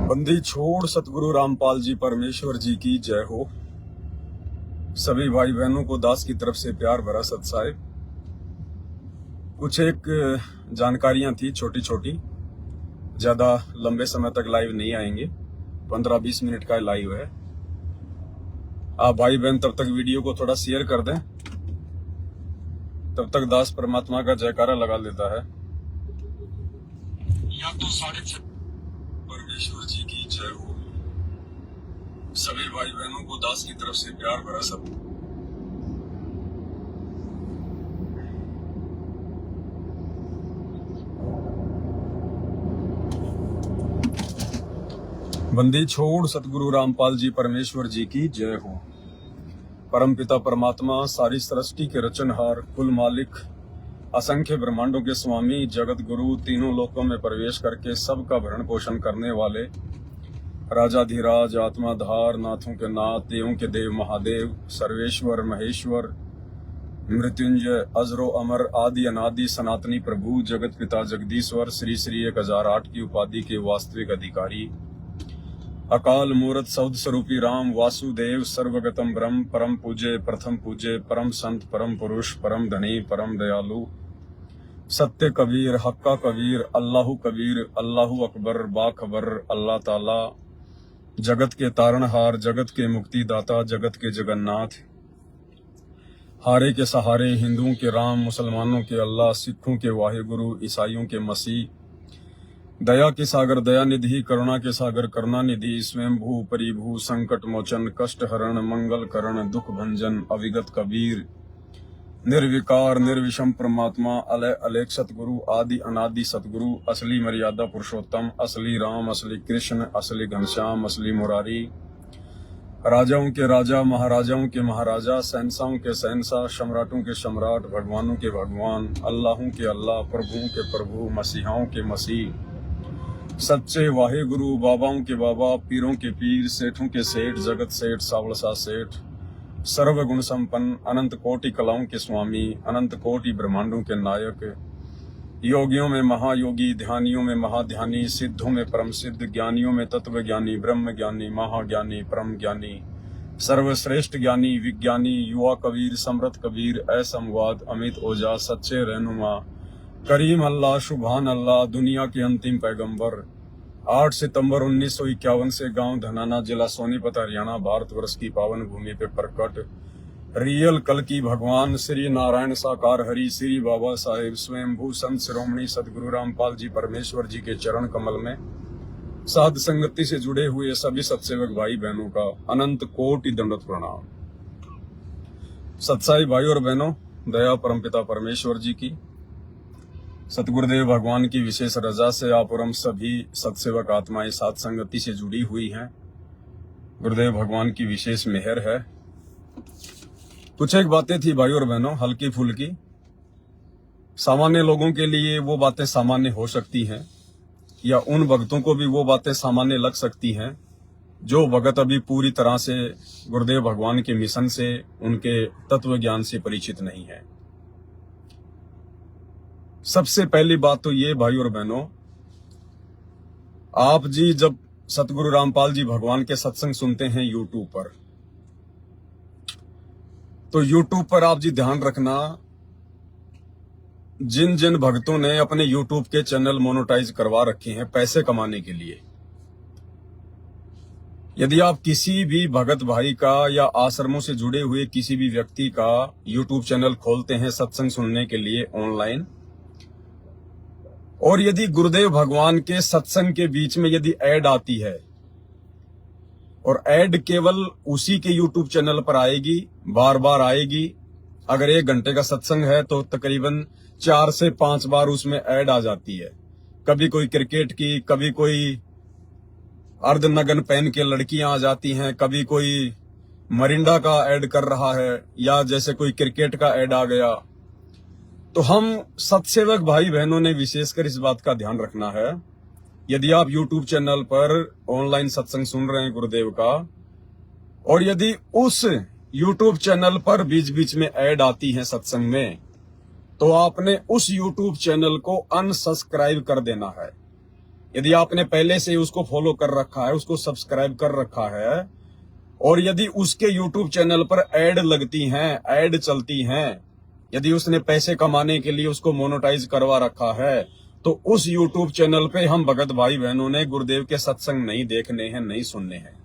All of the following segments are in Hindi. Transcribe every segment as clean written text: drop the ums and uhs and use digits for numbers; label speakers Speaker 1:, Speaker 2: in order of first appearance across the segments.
Speaker 1: बंदी छोड़ सतगुरु रामपाल जी परमेश्वर जी की जय हो। सभी भाई बहनों को दास की तरफ से प्यार भरा सत्साय। कुछ एक जानकारियां थी छोटी छोटी, ज्यादा लंबे समय तक लाइव नहीं आएंगे, 15-20 मिनट का लाइव है। आप भाई बहन तब तक वीडियो को थोड़ा शेयर कर दें, तब तक दास परमात्मा का जयकारा लगा लेता है। या तो 6:30 परमेश्वर जी की जय हो। सभी भाई बहनों को दास की तरफ से प्यार भरा सब। बंदी छोड़ सतगुरु रामपाल जी परमेश्वर जी की जय हो। परम पिता परमात्मा, सारी सृष्टि के रचनहार, कुल मालिक, असंख्य ब्रह्मांडों के स्वामी, जगत गुरु, तीनों लोकों में प्रवेश करके सबका भरण पोषण करने वाले राजाधिराज, आत्माधार, नाथों के नाथ, देवों के देव महादेव, सर्वेश्वर महेश्वर, मृत्युंजय, अजरो अमर, आदि अनादि सनातनी प्रभु, जगत पिता जगदीश्वर, श्री श्री 1008 की उपाधि के वास्तविक अधिकारी, अकाल मूर्त सौद स्वरूपी राम वासुदेव, सर्वगतम ब्रह्म, परम पूज्य, प्रथम पूज्य, परम संत, परम पुरुष, परम धनी, परम दयालु, सत्य कबीर, हक्का कबीर, अल्लाहु कबीर, अल्लाहु अकबर, बाखबर, अल्लाह ताला, जगत के तारणहार, जगत के मुक्तिदाता, जगत के जगन्नाथ, हारे के सहारे, हिंदुओं के राम, मुसलमानों के अल्लाह, सिखों के वाहिगुरु, ईसाइयों के मसीह, दया के सागर दया निधि, करुणा के सागर करुणा निधि, स्वयं भू परिभू, संकट मोचन, कष्ट हरण, मंगल करण, दुख भंजन, अविगत कबीर, निर्विकार निर्विषम परमात्मा, अलय अलेख सतगुरु, आदि अनादि सतगुरु, असली मर्यादा पुरुषोत्तम, असली राम, असली कृष्ण, असली घनश्याम, असली मुरारी, राजाओं के राजा, महाराजाओं के महाराजा, सहनसाओं के सहनसा, सम्राटों के सम्राट, भगवानों के भगवान, अल्लाहों के अल्लाह, प्रभुओं के प्रभु, मसीहाओं के मसीह, सच्चे वाहे गुरु, बाबाओं के बाबा, पीरों के पीर, सेठों के सेठ, जगत सेठ, सावलसा सेठ, सर्व गुण संपन्न, अनंत कोटि कलाओं के स्वामी, अनंत कोटि ब्रह्मांडों के नायक, योगियों में महायोगी, ध्यानियों में महाध्यानी, सिद्धों में परम सिद्ध, ज्ञानियों में तत्व ज्ञानी, ब्रह्म ज्ञानी, महाज्ञानी, परम ज्ञानी, सर्वश्रेष्ठ ज्ञानी, विज्ञानी, युवा कबीर, समृद्ध कबीर, असंवाद, अमित ओझा, सच्चे रहनुमा, करीम अल्लाह, शुभान अल्लाह, दुनिया के अंतिम पैगंबर, 8 सितंबर 1951 से गांव धनाना, जिला सोनीपत, हरियाणा, भारतवर्ष की पावन भूमि पे प्रकट रियल कल की भगवान श्री नारायण साकार हरि, श्री बाबा साहेब स्वयंभू संत शिरोमणि सतगुरु रामपाल जी परमेश्वर जी के चरण कमल में साध संगति से जुड़े हुए सभी सत्सेवक भाई बहनों का अनंत कोटि दंडवत प्रणाम। सत्साई भाई और बहनों, दया परमपिता परमेश्वर जी की, सतगुरुदेव भगवान की विशेष रजा से आप और हम सभी सत्सेवक आत्माएं साध संगति से जुड़ी हुई हैं। गुरुदेव भगवान की विशेष मेहर है। कुछ एक बातें थी भाई और बहनों, हल्की फुल्की, सामान्य लोगों के लिए वो बातें सामान्य हो सकती हैं, या उन भक्तों को भी वो बातें सामान्य लग सकती हैं जो भगत अभी पूरी तरह से गुरुदेव भगवान के मिशन से, उनके तत्व ज्ञान से परिचित नहीं है। सबसे पहली बात तो ये भाई और बहनों, आप जी जब सतगुरु रामपाल जी भगवान के सत्संग सुनते हैं यूट्यूब पर, तो यूट्यूब पर आप जी ध्यान रखना, जिन जिन भक्तों ने अपने यूट्यूब के चैनल मोनेटाइज करवा रखे हैं पैसे कमाने के लिए, यदि आप किसी भी भगत भाई का या आश्रमों से जुड़े हुए किसी भी व्यक्ति का यूट्यूब चैनल खोलते हैं सत्संग सुनने के लिए ऑनलाइन, और यदि गुरुदेव भगवान के सत्संग के बीच में यदि ऐड आती है, और ऐड केवल उसी के यूट्यूब चैनल पर आएगी, बार बार आएगी, अगर 1 घंटे का सत्संग है तो तकरीबन 4 से 5 बार उसमें ऐड आ जाती है। कभी कोई क्रिकेट की, कभी कोई अर्धनग्न पहन के लड़कियां आ जाती हैं, कभी कोई मरिंडा का ऐड कर रहा है, या जैसे कोई क्रिकेट का ऐड आ गया। तो हम सत्सेवक भाई बहनों ने विशेषकर इस बात का ध्यान रखना है, यदि आप YouTube चैनल पर ऑनलाइन सत्संग सुन रहे हैं गुरुदेव का, और यदि उस YouTube चैनल पर बीच बीच में ऐड आती है सत्संग में, तो आपने उस YouTube चैनल को अनसब्सक्राइब कर देना है। यदि आपने पहले से उसको फॉलो कर रखा है, उसको सब्सक्राइब कर रखा है, और यदि उसके यूट्यूब चैनल पर ऐड लगती हैं, ऐड चलती हैं, यदि उसने पैसे कमाने के लिए उसको मोनेटाइज करवा रखा है, तो उस यूट्यूब चैनल पे हम भगत भाई बहनों ने गुरुदेव के सत्संग नहीं देखने हैं, नहीं सुनने हैं।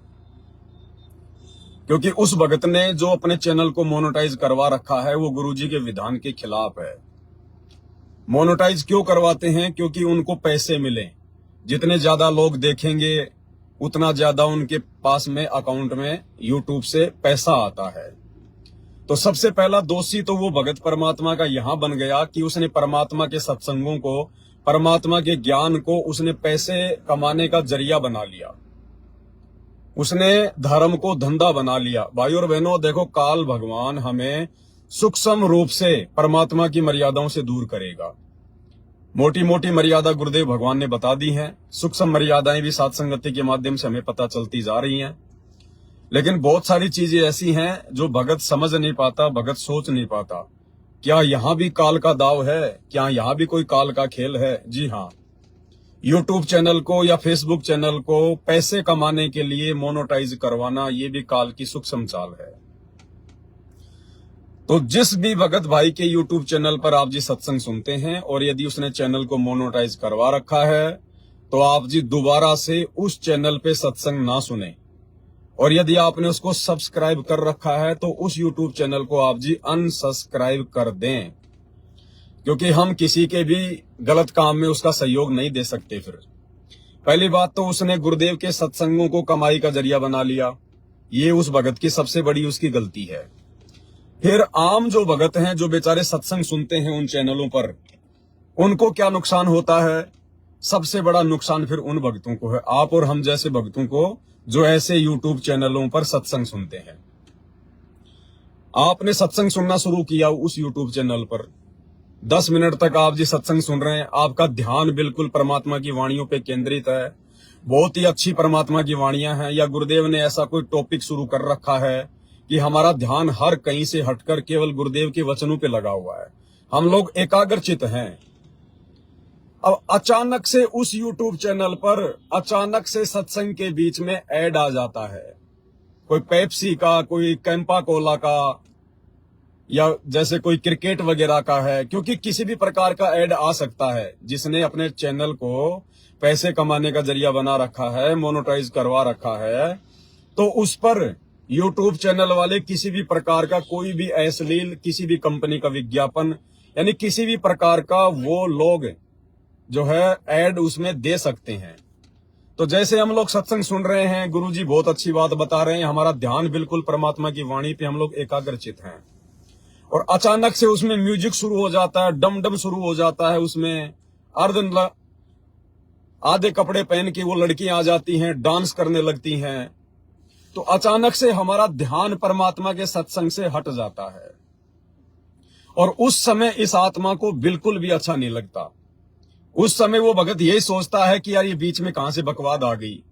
Speaker 1: क्योंकि उस भगत ने जो अपने चैनल को मोनेटाइज करवा रखा है वो गुरुजी के विधान के खिलाफ है। मोनेटाइज क्यों करवाते हैं? क्योंकि उनको पैसे मिले। जितने ज्यादा लोग देखेंगे उतना ज्यादा उनके पास में अकाउंट में यूट्यूब से पैसा आता है। तो सबसे पहला दोषी तो वो भगत परमात्मा का यहां बन गया कि उसने परमात्मा के सत्संगों को, परमात्मा के ज्ञान को उसने पैसे कमाने का जरिया बना लिया। उसने धर्म को धंधा बना लिया। भाई और बहनों, देखो, काल भगवान हमें सूक्ष्म रूप से परमात्मा की मर्यादाओं से दूर करेगा। मोटी मोटी मर्यादा गुरुदेव भगवान ने बता दी हैं, सूक्ष्म मर्यादाएं भी साथ संगति के माध्यम से हमें पता चलती जा रही हैं। लेकिन बहुत सारी चीजें ऐसी हैं जो भगत समझ नहीं पाता, भगत सोच नहीं पाता। क्या यहां भी काल का दाव है? क्या यहां भी कोई काल का खेल है? जी हाँ, यूट्यूब चैनल को या फेसबुक चैनल को पैसे कमाने के लिए मोनेटाइज करवाना, ये भी काल की सूक्ष्म चाल है। तो जिस भी भगत भाई के यूट्यूब चैनल पर आप जी सत्संग सुनते हैं और यदि उसने चैनल को मोनेटाइज करवा रखा है, तो आप जी दोबारा से उस चैनल पे सत्संग ना सुने। और यदि आपने उसको सब्सक्राइब कर रखा है तो उस यूट्यूब चैनल को आप जी अनसब्सक्राइब कर दें, क्योंकि हम किसी के भी गलत काम में उसका सहयोग नहीं दे सकते। फिर पहली बात तो उसने गुरुदेव के सत्संगों को कमाई का जरिया बना लिया, ये उस भगत की सबसे बड़ी उसकी गलती है। फिर आम जो भगत हैं, जो बेचारे सत्संग सुनते हैं उन चैनलों पर, उनको क्या नुकसान होता है? सबसे बड़ा नुकसान फिर उन भक्तों को है, आप और हम जैसे भक्तों को, जो ऐसे यूट्यूब चैनलों पर सत्संग सुनते हैं। आपने सत्संग सुनना शुरू किया उस यूट्यूब चैनल पर, 10 मिनट तक आप जी सत्संग सुन रहे हैं, आपका ध्यान बिल्कुल परमात्मा की वाणियों पे केंद्रित है, बहुत ही अच्छी परमात्मा की वाणियां हैं, या गुरुदेव ने ऐसा कोई टॉपिक शुरू कर रखा है कि हमारा ध्यान हर कहीं से हटकर केवल गुरुदेव के वचनों पे लगा हुआ है, हम लोग एकाग्रचित हैं। अब अचानक से उस यूट्यूब चैनल पर अचानक से सत्संग के बीच में ऐड आ जाता है, कोई पेप्सी का, कोई कैंपा कोला का, या जैसे कोई क्रिकेट वगैरह का है, क्योंकि किसी भी प्रकार का ऐड आ सकता है। जिसने अपने चैनल को पैसे कमाने का जरिया बना रखा है, मोनेटाइज करवा रखा है, तो उस पर यूट्यूब चैनल वाले किसी भी प्रकार का कोई भी अश्लील, किसी भी कंपनी का विज्ञापन, यानी किसी भी प्रकार का वो लोग जो है ऐड उसमें दे सकते हैं। तो जैसे हम लोग सत्संग सुन रहे हैं, गुरुजी बहुत अच्छी बात बता रहे हैं, हमारा ध्यान बिल्कुल परमात्मा की वाणी पे हम लोग एकाग्रचित हैं, और अचानक से उसमें म्यूजिक शुरू हो जाता है, डम डम शुरू हो जाता है, उसमें आधे कपड़े पहन के वो लड़कियां आ जाती हैं, डांस करने लगती हैं, तो अचानक से हमारा ध्यान परमात्मा के सत्संग से हट जाता है। और उस समय इस आत्मा को बिल्कुल भी अच्छा नहीं लगता। उस समय वो भगत यही सोचता है कि यार ये बीच में कहां से बकवाद आ गई,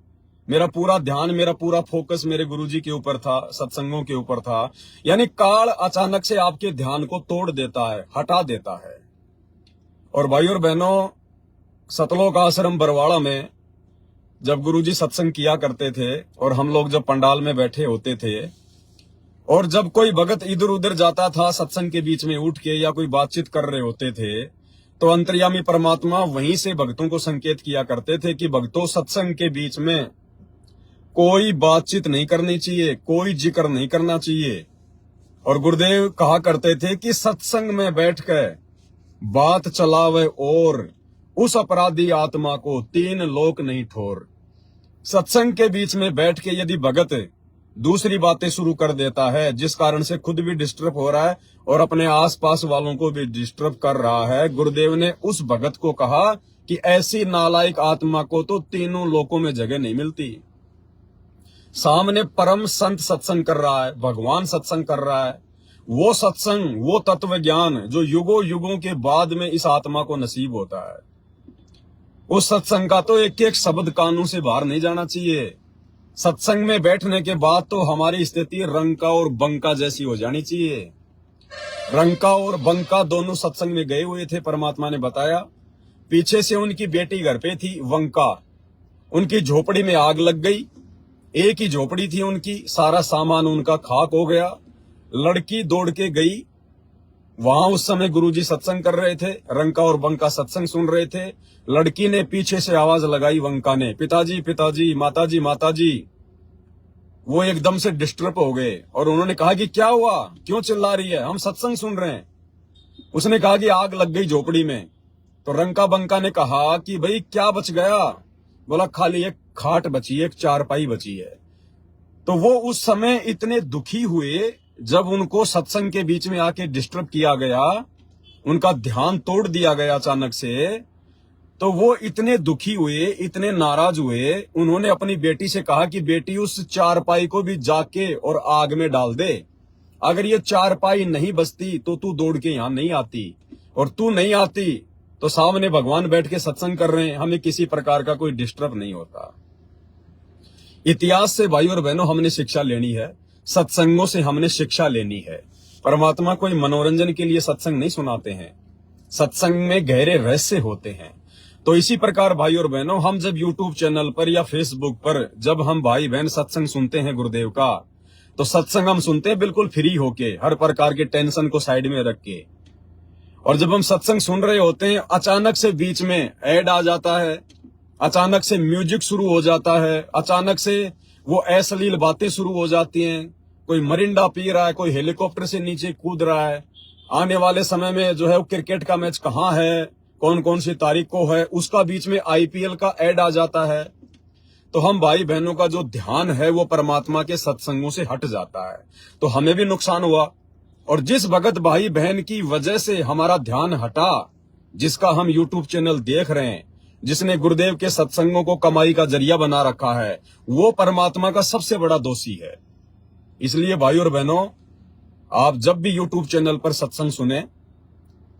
Speaker 1: मेरा पूरा ध्यान, मेरा पूरा फोकस मेरे गुरुजी के ऊपर था, सत्संगों के ऊपर था। यानी काल अचानक से आपके ध्यान को तोड़ देता है, हटा देता है। और भाई और बहनों, सतलोक आश्रम बरवाड़ा में जब गुरुजी सत्संग किया करते थे और हम लोग जब पंडाल में बैठे होते थे, और जब कोई भगत इधर उधर जाता था सत्संग के बीच में उठ के, या कोई बातचीत कर रहे होते थे, तो अंतर्यामी परमात्मा वहीं से भक्तों को संकेत किया करते थे कि भक्तों, सत्संग के बीच में कोई बातचीत नहीं करनी चाहिए, कोई जिक्र नहीं करना चाहिए। और गुरुदेव कहा करते थे कि सत्संग में बैठकर बात चलावे और उस अपराधी आत्मा को 3 लोक नहीं ठोर। सत्संग के बीच में बैठ के यदि भगत दूसरी बातें शुरू कर देता है, जिस कारण से खुद भी डिस्टर्ब हो रहा है और अपने आसपास वालों को भी डिस्टर्ब कर रहा है, गुरुदेव ने उस भगत को कहा कि ऐसी नालायक आत्मा को तो 3 लोकों में जगह नहीं मिलती। सामने परम संत सत्संग कर रहा है, भगवान सत्संग कर रहा है, वो सत्संग, वो तत्व ज्ञान जो युगों युगों के बाद में इस आत्मा को नसीब होता है, उस सत्संग का तो एक एक शब्द कानों से बाहर नहीं जाना चाहिए। सत्संग में बैठने के बाद तो हमारी स्थिति रंका और बंका जैसी हो जानी चाहिए। रंका और बंका दोनों सत्संग में गए हुए थे, परमात्मा ने बताया, पीछे से उनकी बेटी घर पे थी वंका, उनकी झोपड़ी में आग लग गई। एक ही झोपड़ी थी उनकी, सारा सामान उनका खाक हो गया। लड़की दौड़ के गई, वहां उस समय गुरुजी सत्संग कर रहे थे, रंका और बंका सत्संग सुन रहे थे। लड़की ने पीछे से आवाज लगाई वंका ने, पिताजी पिताजी, माताजी माताजी। वो एकदम से डिस्टर्ब हो गए और उन्होंने कहा कि क्या हुआ, क्यों चिल्ला रही है, हम सत्संग सुन रहे हैं। उसने कहा कि आग लग गई झोपड़ी में। तो रंका बंका ने कहा कि भाई क्या बच गया? बोला खाली एक खाट बची है, एक चारपाई बची है। तो वो उस समय इतने दुखी हुए जब उनको सत्संग के बीच में आके डिस्टर्ब किया गया, उनका ध्यान तोड़ दिया गया अचानक से। तो वो इतने दुखी हुए, इतने नाराज हुए, उन्होंने अपनी बेटी से कहा कि बेटी उस चारपाई को भी जाके और आग में डाल दे। अगर ये चारपाई नहीं बचती तो तू दौड़ के यहां नहीं आती, और तू नहीं आती तो सामने भगवान बैठ के सत्संग कर रहे हैं, हमें किसी प्रकार का कोई डिस्टर्ब नहीं होता। इतिहास से भाई और बहनों हमने शिक्षा लेनी है, सत्संगों से हमने शिक्षा लेनी है। परमात्मा कोई मनोरंजन के लिए सत्संग नहीं सुनाते हैं, सत्संग में गहरे रहस्य होते हैं। तो इसी प्रकार भाई और बहनों, हम जब YouTube चैनल पर या Facebook पर जब हम भाई बहन सत्संग सुनते हैं गुरुदेव का, तो सत्संग हम सुनते हैं बिल्कुल फ्री होके, हर प्रकार के टेंशन को साइड में रख के। और जब हम सत्संग सुन रहे होते हैं, अचानक से बीच में ऐड आ जाता है, अचानक से म्यूजिक शुरू हो जाता है, अचानक से वो अश्लील बातें शुरू हो जाती हैं। कोई मरिंडा पी रहा है, कोई हेलीकॉप्टर से नीचे कूद रहा है। आने वाले समय में जो है वो क्रिकेट का मैच कहाँ है, कौन कौन सी तारीख को है, उसका बीच में IPL का ऐड आ जाता है। तो हम भाई बहनों का जो ध्यान है वो परमात्मा के सत्संगों से हट जाता है, तो हमें भी नुकसान हुआ। और जिस भगत भाई बहन की वजह से हमारा ध्यान हटा, जिसका हम YouTube चैनल देख रहे हैं, जिसने गुरुदेव के सत्संगों को कमाई का जरिया बना रखा है, वो परमात्मा का सबसे बड़ा दोषी है। इसलिए भाई और बहनों, आप जब भी YouTube चैनल पर सत्संग सुने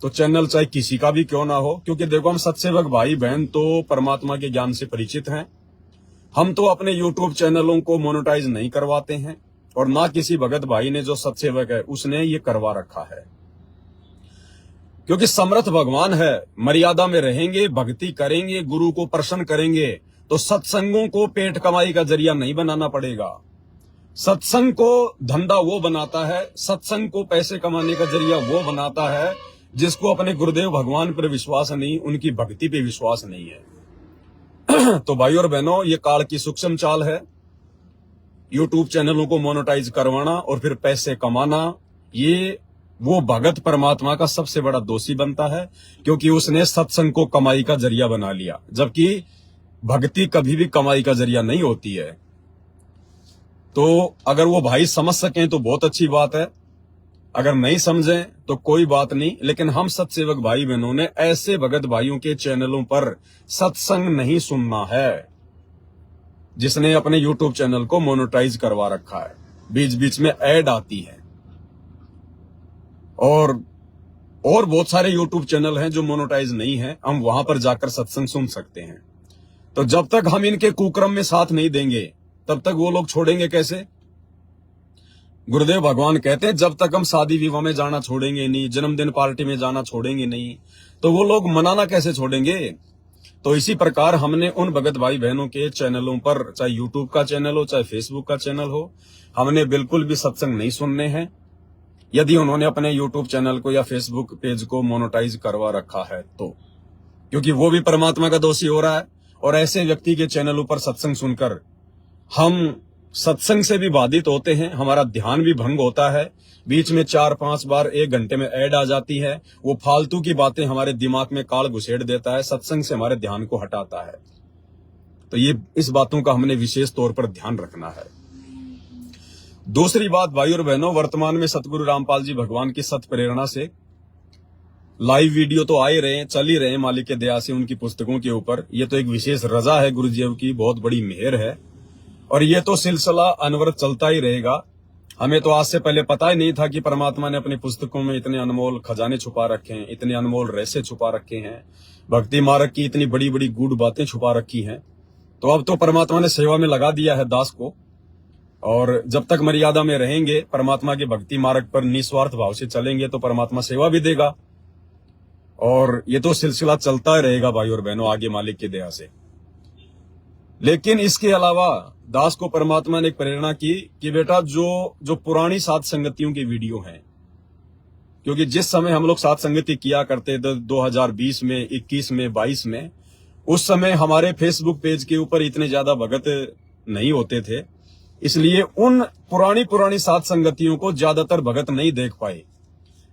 Speaker 1: तो चैनल चाहे किसी का भी क्यों ना हो, क्योंकि देखो हम सत्सेवक भाई बहन तो परमात्मा के ज्ञान से परिचित हैं। हम तो अपने YouTube चैनलों को मोनेटाइज नहीं करवाते हैं, और ना किसी भगत भाई ने जो सत्सेवक है उसने ये करवा रखा है। क्योंकि समर्थ भगवान है, मर्यादा में रहेंगे, भक्ति करेंगे, गुरु को प्रसन्न करेंगे, तो सत्संगों को पेट कमाई का जरिया नहीं बनाना पड़ेगा। सत्संग को धंधा वो बनाता है, सत्संग को पैसे कमाने का जरिया वो बनाता है जिसको अपने गुरुदेव भगवान पर विश्वास नहीं, उनकी भक्ति पे विश्वास नहीं है। तो भाई और बहनों, ये काल की सूक्ष्म चाल है। YouTube चैनलों को मोनेटाइज करवाना और फिर पैसे कमाना, ये वो भगत परमात्मा का सबसे बड़ा दोषी बनता है, क्योंकि उसने सत्संग को कमाई का जरिया बना लिया, जबकि भक्ति कभी भी कमाई का जरिया नहीं होती है। तो अगर वो भाई समझ सकें तो बहुत अच्छी बात है, अगर नहीं समझें तो कोई बात नहीं। लेकिन हम सत्सेवक भाई बहनों ने ऐसे भगत भाइयों के चैनलों पर सत्संग नहीं सुनना है जिसने अपने YouTube चैनल को मोनेटाइज करवा रखा है। बीच बीच में ऐड आती है, और बहुत सारे YouTube चैनल हैं जो मोनेटाइज नहीं है, हम वहां पर जाकर सत्संग सुन सकते हैं। तो जब तक हम इनके कुक्रम में साथ नहीं देंगे तब तक वो लोग छोड़ेंगे कैसे? गुरुदेव भगवान कहते हैं जब तक हम शादी विवाह में जाना छोड़ेंगे नहीं, जन्मदिन पार्टी में जाना छोड़ेंगे नहीं, तो वो लोग मनाना कैसे छोड़ेंगे? तो इसी प्रकार हमने उन भगत भाई बहनों के चैनलों पर, चाहे YouTube का चैनल हो चाहे Facebook का चैनल हो, हमने बिल्कुल भी सत्संग नहीं सुनने हैं यदि उन्होंने अपने YouTube चैनल को या Facebook पेज को मोनेटाइज करवा रखा है तो, क्योंकि वो भी परमात्मा का दोषी हो रहा है। और ऐसे व्यक्ति के चैनलों पर सत्संग सुनकर हम सत्संग से भी बाधित होते हैं, हमारा ध्यान भी भंग होता है। बीच में 4-5 बार 1 घंटे में ऐड आ जाती है, वो फालतू की बातें हमारे दिमाग में काल घुसेड़ देता है, सत्संग से हमारे ध्यान को हटाता है। तो ये इस बातों का हमने विशेष तौर पर ध्यान रखना है। दूसरी बात भाई और बहनों, वर्तमान में सतगुरु रामपाल जी भगवान की सत प्रेरणा से लाइव वीडियो तो आ ही रहे हैं, चल ही रहे हैं मालिक के दया से उनकी पुस्तकों के ऊपर। ये तो एक विशेष रजा है गुरुदेव की, बहुत बड़ी मेहर है, और ये तो सिलसिला अनवरत चलता ही रहेगा। हमें तो आज से पहले पता ही नहीं था कि परमात्मा ने अपनी पुस्तकों में इतने अनमोल खजाने छुपा रखे हैं, इतने अनमोल रहस्य छुपा रखे हैं, भक्ति मार्ग की इतनी बड़ी बड़ी गूढ़ बातें छुपा रखी हैं। तो अब तो परमात्मा ने सेवा में लगा दिया है दास को, और जब तक मर्यादा में रहेंगे, परमात्मा के भक्ति मार्ग पर निस्वार्थ भाव से चलेंगे, तो परमात्मा सेवा भी देगा। और ये तो सिलसिला चलता ही रहेगा भाई और बहनों आगे मालिक की दया से। लेकिन इसके अलावा दास को परमात्मा ने एक प्रेरणा की कि बेटा जो पुरानी सात संगतियों की वीडियो हैं, क्योंकि जिस समय हम लोग सात संगति किया करते थे 2020 में, 21 में, 22 में, उस समय हमारे फेसबुक पेज के ऊपर इतने ज्यादा भगत नहीं होते थे, इसलिए उन पुरानी सात संगतियों को ज्यादातर भगत नहीं देख पाए।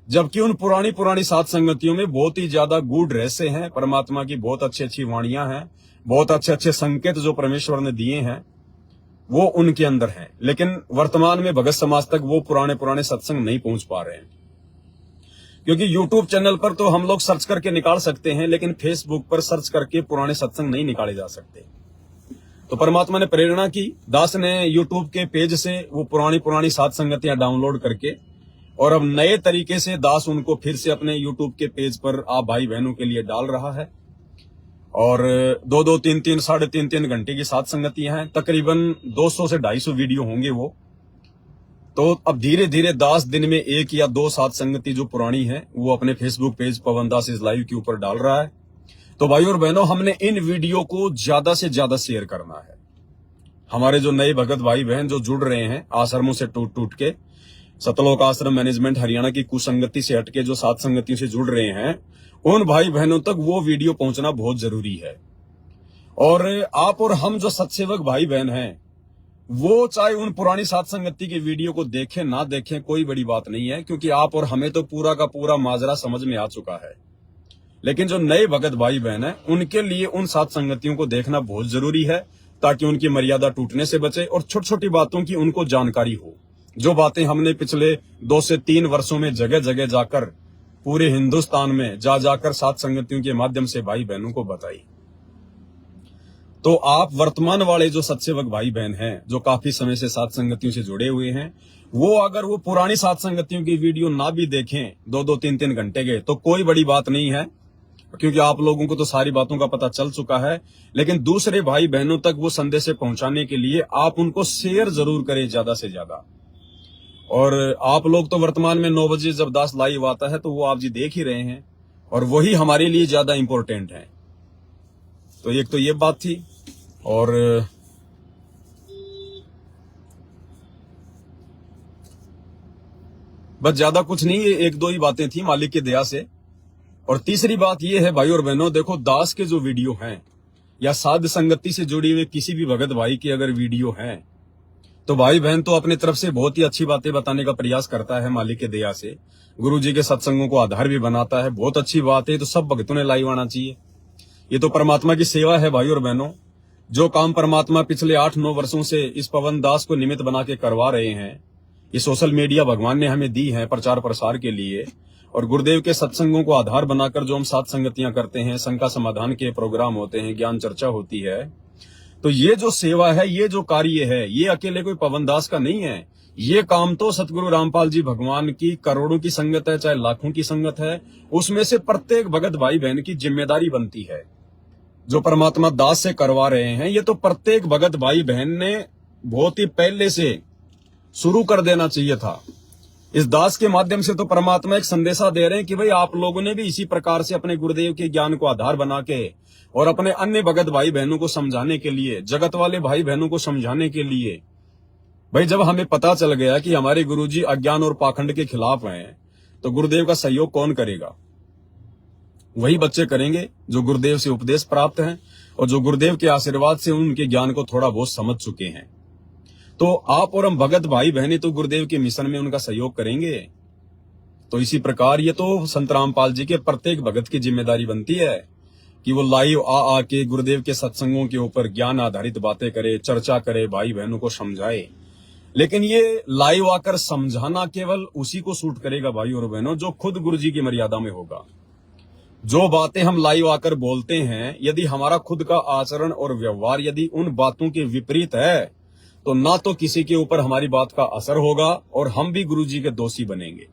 Speaker 1: जबकि उन पुरानी सात संगतियों में बहुत ही ज्यादा गूढ़ रहस्य हैं, परमात्मा की बहुत अच्छी वाणियां हैं, बहुत अच्छे संकेत जो परमेश्वर ने दिए हैं वो उनके अंदर हैं। लेकिन वर्तमान में भगत समाज तक वो पुराने सत्संग नहीं पहुंच पा रहे हैं, क्योंकि यूट्यूब चैनल पर तो हम लोग सर्च करके निकाल सकते हैं, लेकिन फेसबुक पर सर्च करके पुराने सत्संग नहीं निकाले जा सकते। तो परमात्मा ने प्रेरणा की, दास ने यूट्यूब के पेज से वो पुरानी सात संगतियां डाउनलोड करके और अब नए तरीके से दास उनको फिर से अपने यूट्यूब के पेज पर आप भाई बहनों के लिए डाल रहा है। और 2-2, 3-3, 3.5 घंटे की सात संगतियां हैं, तकरीबन 200 से 250 वीडियो होंगे वो। तो अब धीरे धीरे दास दिन में 1 या 2 सात संगति जो पुरानी है वो अपने Facebook page Pawan Das is live के ऊपर डाल रहा है। तो भाई और बहनों, हमने इन वीडियो को ज्यादा से ज्यादा शेयर करना है। हमारे जो नए भगत भाई बहन जो जुड़ रहे हैं आश्रमों से टूट के, सतलोक आश्रम मैनेजमेंट हरियाणा की कुसंगति से हटके जो सात संगतियों से जुड़ रहे हैं, उन भाई बहनों तक वो वीडियो पहुंचना बहुत जरूरी है। और आप और हम जो सत्सेवक भाई बहन हैं, वो चाहे उन पुरानी सात संगति की वीडियो को देखें ना देखें कोई बड़ी बात नहीं है, क्योंकि आप और हमें तो पूरा का पूरा माजरा समझ में आ चुका है। लेकिन जो नए भगत भाई बहन हैं, उनके लिए उन सात संगतियों को देखना बहुत जरूरी है, ताकि उनकी मर्यादा टूटने से बचे और छोटी छोटी बातों की उनको जानकारी हो। जो बातें हमने पिछले 2 से 3 वर्षों में जगह जगह जाकर पूरे हिंदुस्तान में जाकर सात संगतियों के माध्यम से भाई बहनों को बताई। तो आप वर्तमान वाले जो सत्सेवक भाई बहन हैं, जो काफी समय से सात संगतियों से जुड़े हुए हैं, वो अगर वो पुरानी सात संगतियों की वीडियो ना भी देखें 2-2, 3-3 घंटे के, तो कोई बड़ी बात नहीं है, क्योंकि आप लोगों को तो सारी बातों का पता चल चुका है। लेकिन दूसरे भाई बहनों तक वो संदेश पहुंचाने के लिए आप उनको शेयर जरूर करें ज्यादा से ज्यादा। और आप लोग तो वर्तमान में 9 बजे जब दास लाइव आता है तो वो आप जी देख ही रहे हैं, और वही हमारे लिए ज्यादा इंपॉर्टेंट है। तो एक तो ये बात थी, और बस ज्यादा कुछ नहीं, ये 1-2 ही बातें थी मालिक की दया से। और तीसरी बात ये है भाई और बहनों, देखो दास के जो वीडियो हैं या साध संगति से जुड़ी हुई किसी भी भगत भाई की अगर वीडियो हैं, तो भाई बहन तो अपनी तरफ से बहुत ही अच्छी बातें बताने का प्रयास करता है मालिक के दया से, गुरु जी के सत्संगों को आधार भी बनाता है, बहुत अच्छी बात है। तो सब भक्तों ने लाइव आना चाहिए, ये तो परमात्मा की सेवा है भाई और बहनों। जो काम परमात्मा पिछले 8-9 वर्षों से इस पवन दास को निमित्त बना के करवा रहे हैं, ये सोशल मीडिया भगवान ने हमें दी है प्रचार प्रसार के लिए, और गुरुदेव के सत्संगों को आधार बनाकर जो हम सात संगतियां करते हैं, शंका समाधान के प्रोग्राम होते हैं, ज्ञान चर्चा होती है, तो ये जो सेवा है, ये जो कार्य है, ये अकेले कोई पवन दास का नहीं है। ये काम तो सतगुरु रामपाल जी भगवान की करोड़ों की संगत है, चाहे लाखों की संगत है, उसमें से प्रत्येक भगत भाई बहन की जिम्मेदारी बनती है। जो परमात्मा दास से करवा रहे हैं, ये तो प्रत्येक भगत भाई बहन ने बहुत ही पहले से शुरू कर देना चाहिए था। इस दास के माध्यम से तो परमात्मा एक संदेशा दे रहे हैं कि भाई आप लोगों ने भी इसी प्रकार से अपने गुरुदेव के ज्ञान को आधार बना के और अपने अन्य भगत भाई बहनों को समझाने के लिए, जगत वाले भाई बहनों को समझाने के लिए, भाई जब हमें पता चल गया कि हमारे गुरुजी अज्ञान और पाखंड के खिलाफ हैं, तो गुरुदेव का सहयोग कौन करेगा? वही बच्चे करेंगे जो गुरुदेव से उपदेश प्राप्त हैं और जो गुरुदेव के आशीर्वाद से उनके ज्ञान को थोड़ा बहुत समझ चुके हैं। तो आप और हम भगत भाई बहने तो गुरुदेव के मिशन में उनका सहयोग करेंगे। तो इसी प्रकार ये तो संत रामपाल जी के प्रत्येक भगत की जिम्मेदारी बनती है कि वो लाइव आके गुरुदेव के सत्संगों के ऊपर ज्ञान आधारित बातें करे, चर्चा करे, भाई बहनों को समझाए। लेकिन ये लाइव आकर समझाना केवल उसी को सूट करेगा भाई और बहनों जो खुद गुरु जी की मर्यादा में होगा। जो बातें हम लाइव आकर बोलते हैं, यदि हमारा खुद का आचरण और व्यवहार यदि उन बातों के विपरीत है, तो ना तो किसी के ऊपर हमारी बात का असर होगा और हम भी गुरु जी के दोषी बनेंगे।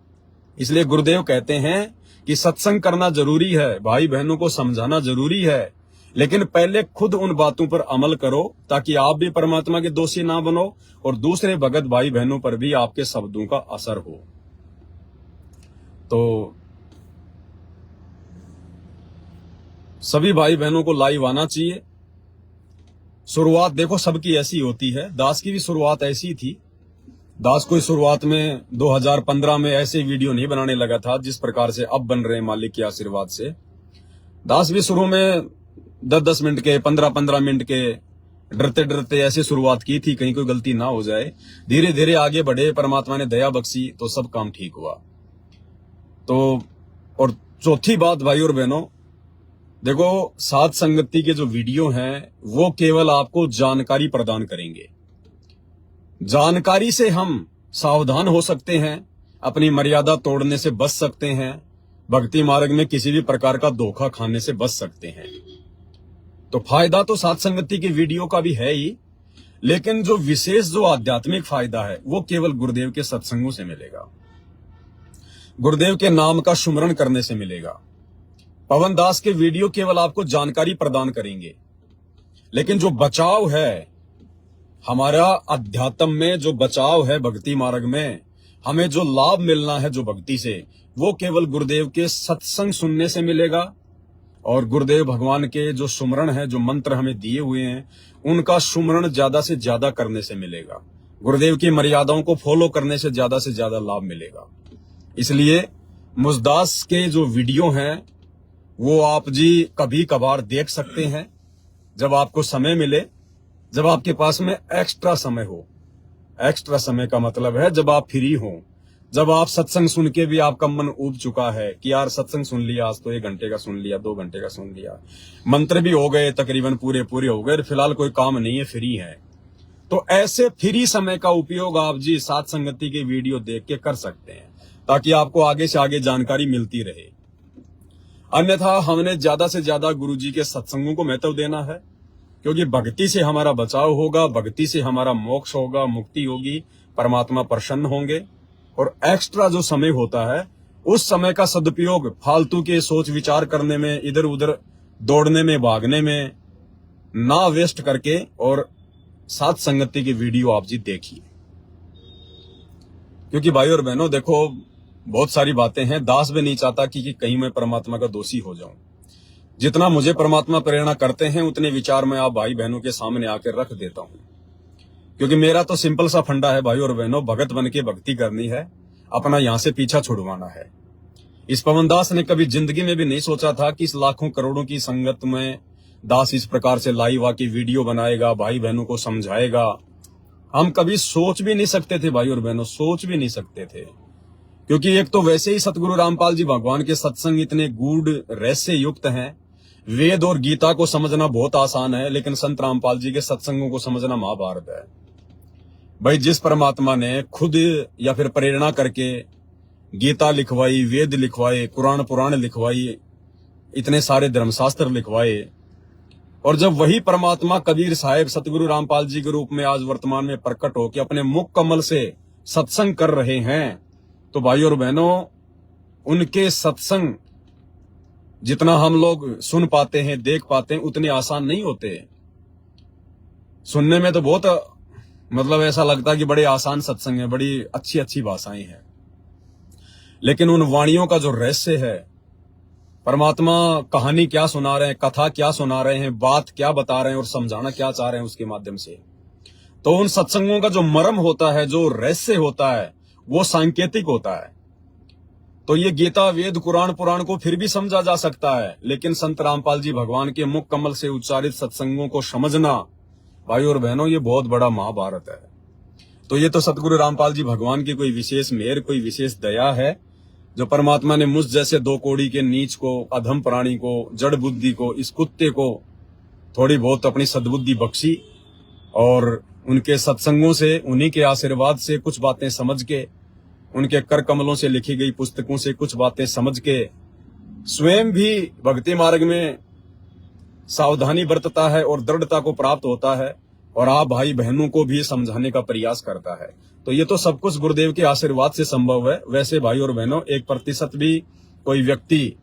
Speaker 1: इसलिए गुरुदेव कहते हैं कि सत्संग करना जरूरी है, भाई बहनों को समझाना जरूरी है, लेकिन पहले खुद उन बातों पर अमल करो ताकि आप भी परमात्मा के दोषी ना बनो और दूसरे भगत भाई बहनों पर भी आपके शब्दों का असर हो। तो सभी भाई बहनों को लाइव आना चाहिए। शुरुआत देखो सबकी ऐसी होती है, दास की भी शुरुआत ऐसी थी। दास कोई शुरुआत में 2015 में ऐसे वीडियो नहीं बनाने लगा था जिस प्रकार से अब बन रहे हैं मालिक के आशीर्वाद से। दास भी शुरू में 10-10 मिनट के, 15-15 मिनट के, डरते डरते ऐसे शुरुआत की थी कहीं कोई गलती ना हो जाए। धीरे धीरे आगे बढ़े, परमात्मा ने दया बख्शी तो सब काम ठीक हुआ। तो और चौथी बात भाई और बहनों, देखो साध संगति के जो वीडियो हैं वो केवल आपको जानकारी प्रदान करेंगे। जानकारी से हम सावधान हो सकते हैं, अपनी मर्यादा तोड़ने से बच सकते हैं, भक्ति मार्ग में किसी भी प्रकार का धोखा खाने से बच सकते हैं। तो फायदा तो साध संगति की वीडियो का भी है ही, लेकिन जो विशेष जो आध्यात्मिक फायदा है वो केवल गुरुदेव के सत्संगों से मिलेगा, गुरुदेव के नाम का सुमरण करने से मिलेगा। पवन दास के वीडियो केवल आपको जानकारी प्रदान करेंगे, लेकिन जो बचाव है हमारा अध्यात्म में, जो बचाव है भक्ति मार्ग में, हमें जो लाभ मिलना है जो भक्ति से, वो केवल गुरुदेव के सत्संग सुनने से मिलेगा। और गुरुदेव भगवान के जो सुमरण है, जो मंत्र हमें दिए हुए हैं, उनका सुमरण ज्यादा से ज्यादा करने से मिलेगा। गुरुदेव की मर्यादाओं को फॉलो करने से ज्यादा लाभ मिलेगा। इसलिए मुझदास के जो वीडियो हैं वो आप जी कभी कभार देख सकते हैं, जब आपको समय मिले, जब आपके पास में एक्स्ट्रा समय हो। एक्स्ट्रा समय का मतलब है जब आप फ्री हो, जब आप सत्संग सुन के भी आपका मन ऊब चुका है कि यार सत्संग सुन लिया, आज तो 1 घंटे का सुन लिया, 2 घंटे का सुन लिया, मंत्र भी हो गए तकरीबन पूरे हो गए, फिलहाल कोई काम नहीं है, फ्री है। तो ऐसे फ्री समय का उपयोग आप जी साध संगति के वीडियो देख के कर सकते हैं, ताकि आपको आगे से आगे जानकारी मिलती रहे। अन्यथा हमने ज्यादा से ज्यादा गुरु जी के सत्संगों को महत्व देना है, क्योंकि भक्ति से हमारा बचाव होगा, भक्ति से हमारा मोक्ष होगा, मुक्ति होगी, परमात्मा प्रसन्न होंगे। और एक्स्ट्रा जो समय होता है उस समय का सदुपयोग फालतू के सोच विचार करने में, इधर उधर दौड़ने में, भागने में ना वेस्ट करके और साध संगति की वीडियो आप जी देखिए। क्योंकि भाई और बहनों देखो बहुत सारी बातें हैं, दास भी नहीं चाहता कि कहीं मैं परमात्मा का दोषी हो जाऊं। जितना मुझे परमात्मा प्रेरणा करते हैं उतने विचार मैं आप भाई बहनों के सामने आकर रख देता हूं। क्योंकि मेरा तो सिंपल सा फंडा है भाई और बहनों, भगत बन के भक्ति करनी है, अपना यहां से पीछा छुड़वाना है। इस पवन दास ने कभी जिंदगी में भी नहीं सोचा था कि इस लाखों करोड़ों की संगत में दास इस प्रकार से लाइव आके वीडियो बनाएगा, भाई बहनों को समझाएगा। हम कभी सोच भी नहीं सकते थे भाई और बहनों, सोच भी नहीं सकते थे। क्योंकि एक तो वैसे ही सतगुरु रामपाल जी भगवान के सत्संग इतने गूढ़ रहस्य युक्त हैं, वेद और गीता को समझना बहुत आसान है, लेकिन संत रामपाल जी के सत्संगों को समझना महाभारत है। भाई जिस परमात्मा ने खुद या फिर प्रेरणा करके गीता लिखवाई, वेद लिखवाए, कुरान पुराण लिखवाई, इतने सारे धर्मशास्त्र लिखवाए, और जब वही परमात्मा कबीर साहेब सतगुरु रामपाल जी के रूप में आज वर्तमान में प्रकट हो के अपने मुख कमल से सत्संग कर रहे हैं, तो भाई और बहनों उनके सत्संग जितना हम लोग सुन पाते हैं, देख पाते हैं, उतने आसान नहीं होते। सुनने में तो बहुत मतलब ऐसा लगता है कि बड़े आसान सत्संग है, बड़ी अच्छी अच्छी भाषाएं हैं, लेकिन उन वाणियों का जो रहस्य है, परमात्मा कहानी क्या सुना रहे हैं, कथा क्या सुना रहे हैं, बात क्या बता रहे हैं और समझाना क्या चाह रहे हैं उसके माध्यम से, तो उन सत्संगों का जो मर्म होता है, जो रहस्य होता है, वो सांकेतिक होता है। तो ये गीता, वेद, कुरान पुराण को फिर भी समझा जा सकता है, लेकिन संत रामपाल जी भगवान के मुख कमल से उच्चारित सत्संगों को समझना भाई और बहनों ये बहुत बड़ा महाभारत है। तो ये तो सतगुरु रामपाल जी भगवान की कोई विशेष मेहर, कोई विशेष दया है, जो परमात्मा ने मुझ जैसे 2 कौड़ी के नीच को, अधम प्राणी को, जड़ बुद्धि को, इस कुत्ते को थोड़ी बहुत अपनी सद्बुद्धि बख्शी, और उनके सत्संगों से, उन्हीं के आशीर्वाद से कुछ बातें समझ के, उनके कर कमलों से लिखी गई पुस्तकों से कुछ बातें समझ के स्वयं भी भक्ति मार्ग में सावधानी बरतता है और दृढ़ता को प्राप्त होता है, और आप भाई बहनों को भी समझाने का प्रयास करता है। तो ये तो सब कुछ गुरुदेव के आशीर्वाद से संभव है। वैसे भाई और बहनों 1% भी कोई व्यक्ति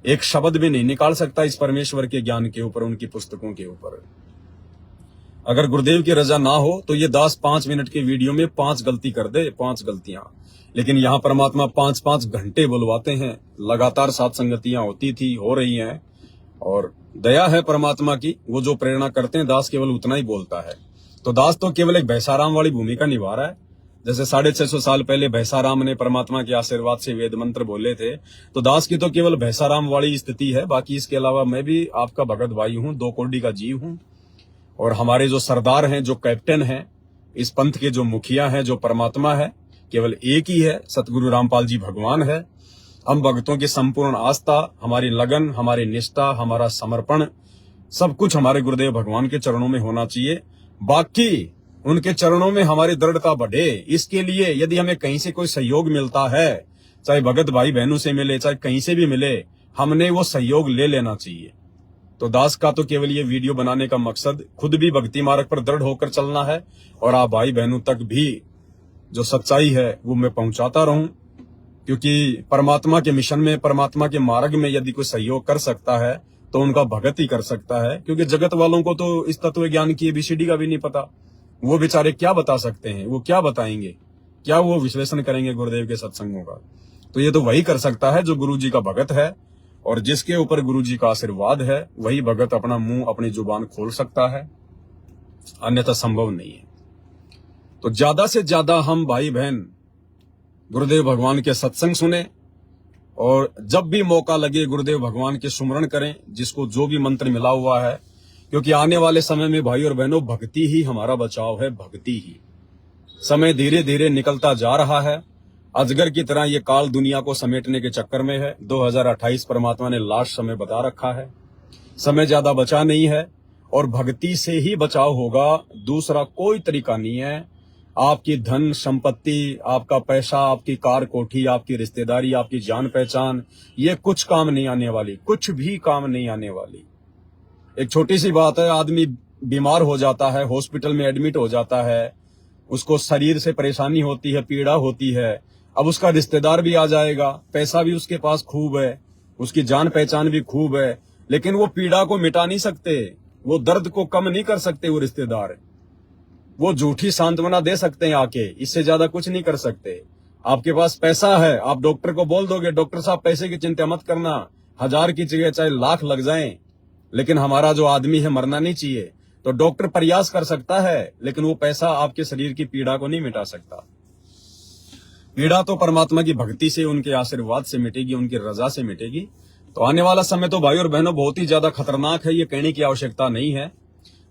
Speaker 1: एक शब्द भी नहीं निकाल सकता इस परमेश्वर के ज्ञान के ऊपर, उनकी पुस्तकों के ऊपर। अगर गुरुदेव की रजा ना हो तो ये दास 5 मिनट के वीडियो में 5 गलती कर दे, 5 गलतियां, लेकिन यहाँ परमात्मा 5-5 घंटे बुलवाते हैं। लगातार सात संगतियां होती थी, हो रही हैं, और दया है परमात्मा की, वो जो प्रेरणा करते हैं दास केवल उतना ही बोलता है। तो दास तो केवल एक भैंसाराम वाली भूमिका निभा रहा है। जैसे 650 साल पहले भैंसाराम ने परमात्मा के आशीर्वाद से वेद मंत्र बोले थे, तो दास की तो केवल भैंसाराम वाली स्थिति है। बाकी इसके अलावा मैं भी आपका भगत भाई हूँ, 2 कोड़ी का जीव हूँ। और हमारे जो सरदार हैं, जो कैप्टन हैं, इस पंथ के जो मुखिया हैं, जो परमात्मा है, केवल एक ही है, सतगुरु रामपाल जी भगवान है। हम भक्तों की संपूर्ण आस्था, हमारी लगन, हमारी निष्ठा, हमारा समर्पण, सब कुछ हमारे गुरुदेव भगवान के चरणों में होना चाहिए। बाकी उनके चरणों में हमारी दृढ़ता बढ़े, इसके लिए यदि हमें कहीं से कोई सहयोग मिलता है, चाहे भगत भाई बहनों से मिले, चाहे कहीं से भी मिले, हमने वो सहयोग ले लेना चाहिए। तो दास का तो केवल ये वीडियो बनाने का मकसद खुद भी भक्ति मार्ग पर दृढ़ होकर चलना है और आप भाई बहनों तक भी जो सच्चाई है वो मैं पहुंचाता रहूं, क्योंकि परमात्मा के मिशन में, परमात्मा के मार्ग में यदि कोई सहयोग कर सकता है तो उनका भगत ही कर सकता है। क्योंकि जगत वालों को तो इस तत्व ज्ञान की ABCD का भी नहीं पता। वो बेचारे क्या बता सकते हैं, वो क्या बताएंगे, क्या वो विश्लेषण करेंगे गुरुदेव के सत्संगों का। तो ये तो वही कर सकता है जो गुरु जी का भगत है, और जिसके ऊपर गुरु जी का आशीर्वाद है वही भगत अपना मुंह, अपनी जुबान खोल सकता है, अन्यथा संभव नहीं है। तो ज्यादा से ज्यादा हम भाई बहन गुरुदेव भगवान के सत्संग सुने, और जब भी मौका लगे गुरुदेव भगवान के सुमरण करें, जिसको जो भी मंत्र मिला हुआ है। क्योंकि आने वाले समय में भाई और बहनों, भक्ति ही हमारा बचाव है, भक्ति ही। समय धीरे धीरे निकलता जा रहा है, अजगर की तरह ये काल दुनिया को समेटने के चक्कर में है। 2028 परमात्मा ने लास्ट समय बता रखा है, समय ज्यादा बचा नहीं है, और भक्ति से ही बचाव होगा, दूसरा कोई तरीका नहीं है। आपकी धन संपत्ति, आपका पैसा, आपकी कार कोठी, आपकी रिश्तेदारी, आपकी जान पहचान, ये कुछ काम नहीं आने वाली, कुछ भी काम नहीं आने वाली। एक छोटी सी बात है, आदमी बीमार हो जाता है, हॉस्पिटल में एडमिट हो जाता है, उसको शरीर से परेशानी होती है, पीड़ा होती है। अब उसका रिश्तेदार भी आ जाएगा, पैसा भी उसके पास खूब है, उसकी जान पहचान भी खूब है, लेकिन वो पीड़ा को मिटा नहीं सकते, वो दर्द को कम नहीं कर सकते। वो रिश्तेदार, वो झूठी सांत्वना दे सकते हैं आके, इससे ज्यादा कुछ नहीं कर सकते। आपके पास पैसा है, आप डॉक्टर को बोल दोगे, डॉक्टर साहब पैसे की चिंता मत करना, 1000 की जगह चाहे लाख लग जाएं, लेकिन हमारा जो आदमी है मरना नहीं चाहिए। तो डॉक्टर प्रयास कर सकता है, लेकिन वो पैसा आपके शरीर की पीड़ा को नहीं मिटा सकता। पीड़ा तो परमात्मा की भक्ति से, उनके आशीर्वाद से मिटेगी, उनकी रजा से मिटेगी। तो आने वाला समय तो भाई और बहनों बहुत ही ज्यादा खतरनाक है, ये कहने की आवश्यकता नहीं है।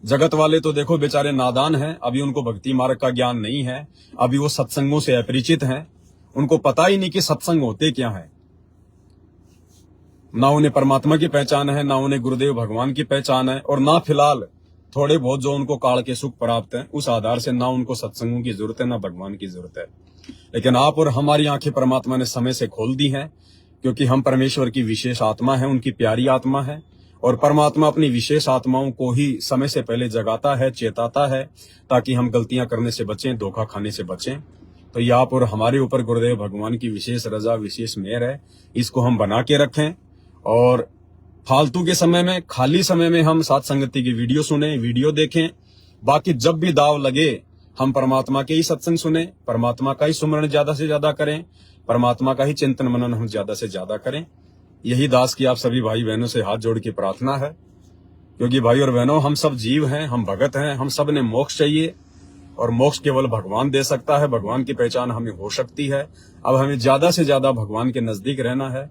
Speaker 1: जगत वाले तो देखो बेचारे नादान हैं, अभी उनको भक्ति मार्ग का ज्ञान नहीं है, अभी वो सत्संगों से अपरिचित हैं, उनको पता ही नहीं कि सत्संग होते क्या है। ना उन्हें परमात्मा की पहचान है, ना उन्हें गुरुदेव भगवान की पहचान है, और ना फिलहाल थोड़े बहुत जो उनको काल के सुख प्राप्त है, उस आधार से ना उनको सत्संगों की जरूरत है, ना भगवान की जरूरत है। लेकिन आप और हमारी आंखें परमात्मा ने समय से खोल दी हैं, क्योंकि हम परमेश्वर की विशेष आत्मा है, उनकी प्यारी आत्मा है, और परमात्मा अपनी विशेष आत्माओं को ही समय से पहले जगाता है, चेताता है, ताकि हम गलतियां करने से बचें, धोखा खाने से बचें। तो ये आप और हमारे ऊपर गुरुदेव भगवान की विशेष रजा, विशेष मेहर है, इसको हम बना के रखें। और फालतू के समय में, खाली समय में हम साथ संगति की वीडियो सुने, वीडियो देखें। बाकी जब भी दाव लगे हम परमात्मा के ही सत्संग सुने, परमात्मा का ही सुमरण ज्यादा से ज्यादा करें, परमात्मा का ही चिंतन मनन हम ज्यादा से ज्यादा करें। यही दास की आप सभी भाई बहनों से हाथ जोड़ के प्रार्थना है। क्योंकि भाई और बहनों, हम सब जीव हैं, हम भगत हैं, हम सब ने मोक्ष चाहिए, और मोक्ष केवल भगवान दे सकता है, भगवान की पहचान हमें हो सकती है। अब हमें ज्यादा से ज्यादा भगवान के नजदीक रहना है।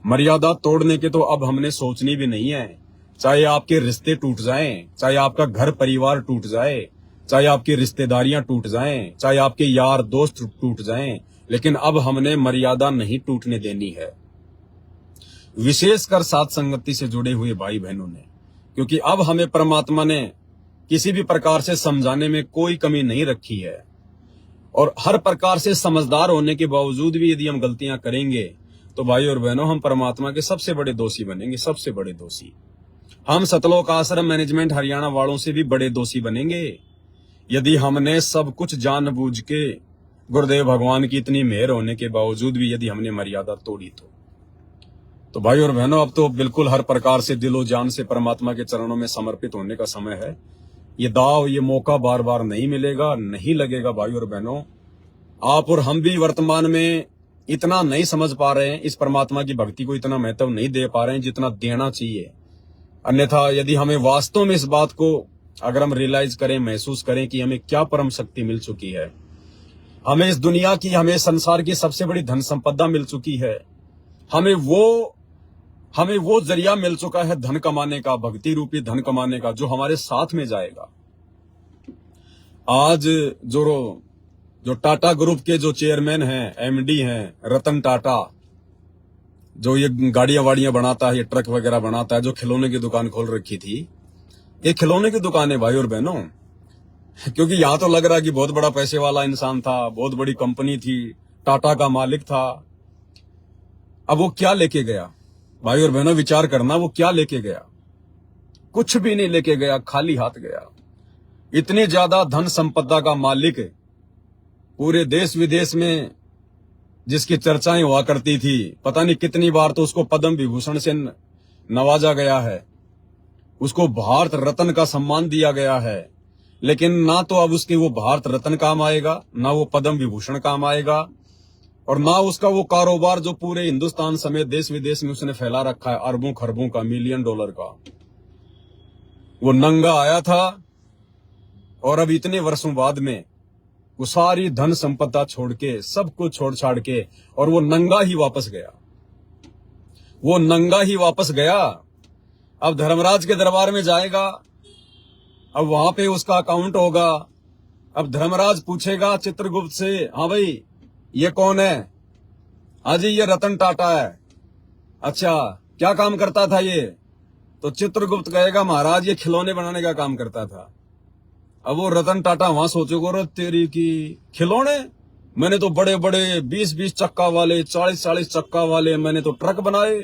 Speaker 1: मर्यादा तोड़ने के तो अब हमने सोचनी भी नहीं है। चाहे आपके रिश्ते टूट जाएं, चाहे आपका घर परिवार टूट जाए, चाहे आपकी रिश्तेदारियां टूट जाएं, चाहे आपके यार दोस्त टूट जाएं, लेकिन अब हमने मर्यादा नहीं टूटने देनी है, विशेषकर साथ संगति से जुड़े हुए भाई बहनों ने। क्योंकि अब हमें परमात्मा ने किसी भी प्रकार से समझाने में कोई कमी नहीं रखी है, और हर प्रकार से समझदार होने के बावजूद भी यदि हम गलतियां करेंगे तो भाई और बहनों, हम परमात्मा के सबसे बड़े दोषी बनेंगे, सबसे बड़े दोषी। हम सतलोक आश्रम मैनेजमेंट हरियाणा वालों से भी बड़े दोषी बनेंगे यदि हमने सब कुछ जानबूझ के, गुरुदेव भगवान की इतनी मेहर होने के बावजूद भी यदि हमने मर्यादा तोड़ी तो भाई और बहनों, अब तो बिल्कुल हर प्रकार से दिलो जान से परमात्मा के चरणों में समर्पित होने का समय है। ये दाव, ये मौका बार बार नहीं मिलेगा, नहीं लगेगा। भाई और बहनों, आप और हम भी वर्तमान में इतना नहीं समझ पा रहे हैं, इस परमात्मा की भक्ति को इतना महत्व नहीं दे पा रहे हैं जितना देना चाहिए। अन्यथा यदि हमें वास्तव में इस बात को अगर हम रियलाइज करें, महसूस करें कि हमें क्या परम शक्ति मिल चुकी है, हमें इस दुनिया की, हमें संसार की सबसे बड़ी धन संपदा मिल चुकी है, हमें वो जरिया मिल चुका है धन कमाने का, भक्ति रूपी धन कमाने का, जो हमारे साथ में जाएगा। आज जो टाटा ग्रुप के जो चेयरमैन हैं, एमडी हैं, रतन टाटा, जो ये गाड़ियां वाड़ियां बनाता है, ये ट्रक वगैरह बनाता है, जो खिलौने की दुकान खोल रखी थी, ये खिलौने की दुकान है भाई और बहनों। क्योंकि यहां तो लग रहा कि बहुत बड़ा पैसे वाला इंसान था, बहुत बड़ी कंपनी थी, टाटा का मालिक था। अब वो क्या लेके गया भाई और बहनों, विचार करना, वो क्या लेके गया? कुछ भी नहीं लेके गया, खाली हाथ गया। इतने ज्यादा धन संपदा का मालिक, पूरे देश विदेश में जिसकी चर्चाएं हुआ करती थी, पता नहीं कितनी बार तो उसको पद्म विभूषण से नवाजा गया है, उसको भारत रत्न का सम्मान दिया गया है, लेकिन ना तो अब उसके वो भारत रत्न काम आएगा, ना वो पद्म विभूषण काम आएगा, और ना उसका वो कारोबार जो पूरे हिंदुस्तान समेत देश विदेश में उसने फैला रखा है, अरबों खरबों का, $मिलियन का। वो नंगा आया था और अब इतने वर्षों बाद में वो सारी धन संपदा छोड़ के, सब कुछ छोड़ छाड़ के, और वो नंगा ही वापस गया। वो नंगा ही वापस गया। अब धर्मराज के दरबार में जाएगा, अब वहां पे उसका अकाउंट होगा। अब धर्मराज पूछेगा चित्रगुप्त से, हाँ भाई ये कौन है? हाँ जी ये रतन टाटा है। अच्छा क्या काम करता था ये? तो चित्रगुप्त कहेगा महाराज ये खिलौने बनाने का काम करता था। अब वो रतन टाटा वहां सोचेगा, तेरी की खिलौने, मैंने तो बड़े बड़े 20-20 चक्का वाले, 40-40 चक्का वाले मैंने तो ट्रक बनाए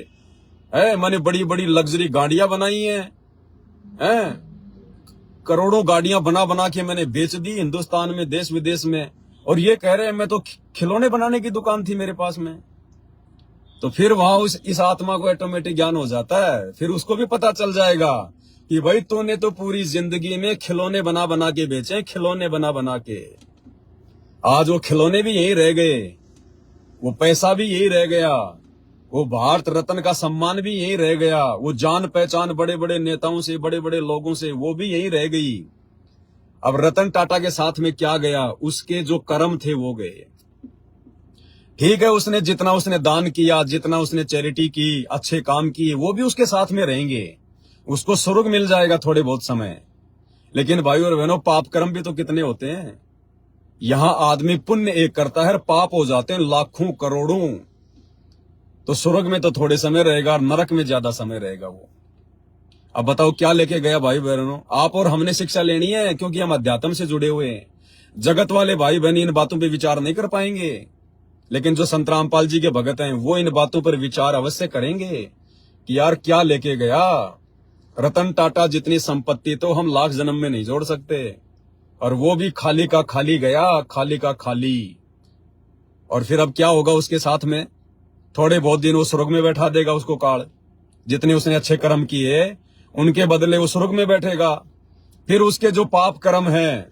Speaker 1: हैं, मैंने बड़ी बड़ी लग्जरी गाड़ियां बनाई हैं, करोड़ों गाड़ियां बना बना के मैंने बेच दी हिंदुस्तान में, देश विदेश में, और ये कह रहे हैं मैं तो खिलौने बनाने की दुकान थी मेरे पास में। तो फिर वहां इस आत्मा को ऑटोमेटिक ज्ञान हो जाता है। फिर उसको भी पता चल जाएगा कि भाई तूने तो पूरी जिंदगी में खिलौने बना बना के बेचे, खिलौने बना बना के। आज वो खिलौने भी यही रह गए, वो पैसा भी यही रह गया, वो भारत रत्न का सम्मान भी यही रह गया, वो जान पहचान बड़े बड़े नेताओं से, बड़े बड़े लोगों से, वो भी यही रह गई। अब रतन टाटा के साथ में क्या गया? उसके जो कर्म थे वो गए। ठीक है, उसने जितना उसने दान किया, जितना उसने चैरिटी की, अच्छे काम किए, वो भी उसके साथ में रहेंगे, उसको स्वर्ग मिल जाएगा थोड़े बहुत समय। लेकिन भाई और बहनों, पाप कर्म भी तो कितने होते हैं। यहां आदमी पुण्य एक करता है, पाप हो जाते हैं लाखों करोड़ों। तो स्वर्ग में तो थोड़े समय रहेगा, नरक में ज्यादा समय रहेगा वो। अब बताओ क्या लेके गया भाई बहनों? आप और हमने शिक्षा लेनी है, क्योंकि हम अध्यात्म से जुड़े हुए हैं। जगत वाले भाई बहन इन बातों पे विचार नहीं कर पाएंगे, लेकिन जो संत रामपाल जी के भगत हैं वो इन बातों पर विचार अवश्य करेंगे कि यार क्या लेके गया। रतन टाटा जितनी संपत्ति तो हम लाख जन्म में नहीं जोड़ सकते, और वो भी खाली का खाली गया, खाली का खाली। और फिर अब क्या होगा उसके साथ में? थोड़े बहुत दिन वो स्वर्ग में बैठा देगा उसको काल। जितने उसने अच्छे कर्म किए उनके बदले वो स्वर्ग में बैठेगा। फिर उसके जो पाप कर्म हैं,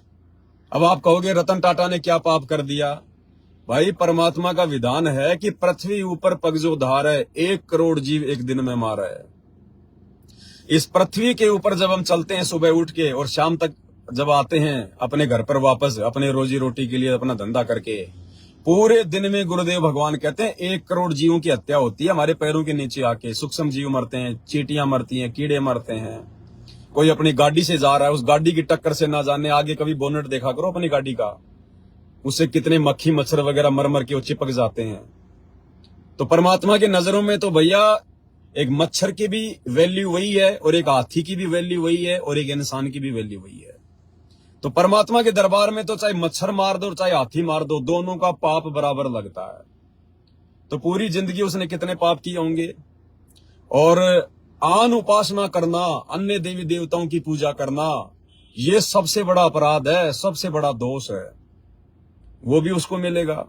Speaker 1: अब आप कहोगे रतन टाटा ने क्या पाप कर दिया? भाई परमात्मा का विधान है कि पृथ्वी ऊपर पग जो धार है, 1 करोड़ जीव एक दिन में मारा है। इस पृथ्वी के ऊपर जब हम चलते हैं सुबह उठ के, और शाम तक जब आते हैं अपने घर पर वापस, अपने रोजी रोटी के लिए अपना धंधा करके, पूरे दिन में गुरुदेव भगवान कहते हैं 1 करोड़ जीवों की हत्या होती है हमारे पैरों के नीचे आके। सूक्ष्म जीव मरते हैं, चींटियां मरती हैं, कीड़े मरते हैं। कोई अपनी गाड़ी से जा रहा है, उस गाड़ी की टक्कर से ना जाने आगे कभी बोनेट देखा करो अपनी गाड़ी का, उससे कितने मक्खी मच्छर वगैरह मर मर के वो चिपक जाते हैं। तो परमात्मा के नजरों में तो भैया एक मच्छर की भी वैल्यू वही है, और एक हाथी की भी वैल्यू वही है, और एक इंसान की भी वैल्यू वही है। तो परमात्मा के दरबार में तो चाहे मच्छर मार दो चाहे हाथी मार दो, दोनों का पाप बराबर लगता है। तो पूरी जिंदगी उसने कितने पाप किए होंगे। और आन उपासना करना, अन्य देवी देवताओं की पूजा करना, ये सबसे बड़ा अपराध है, सबसे बड़ा दोष है। वो भी उसको मिलेगा।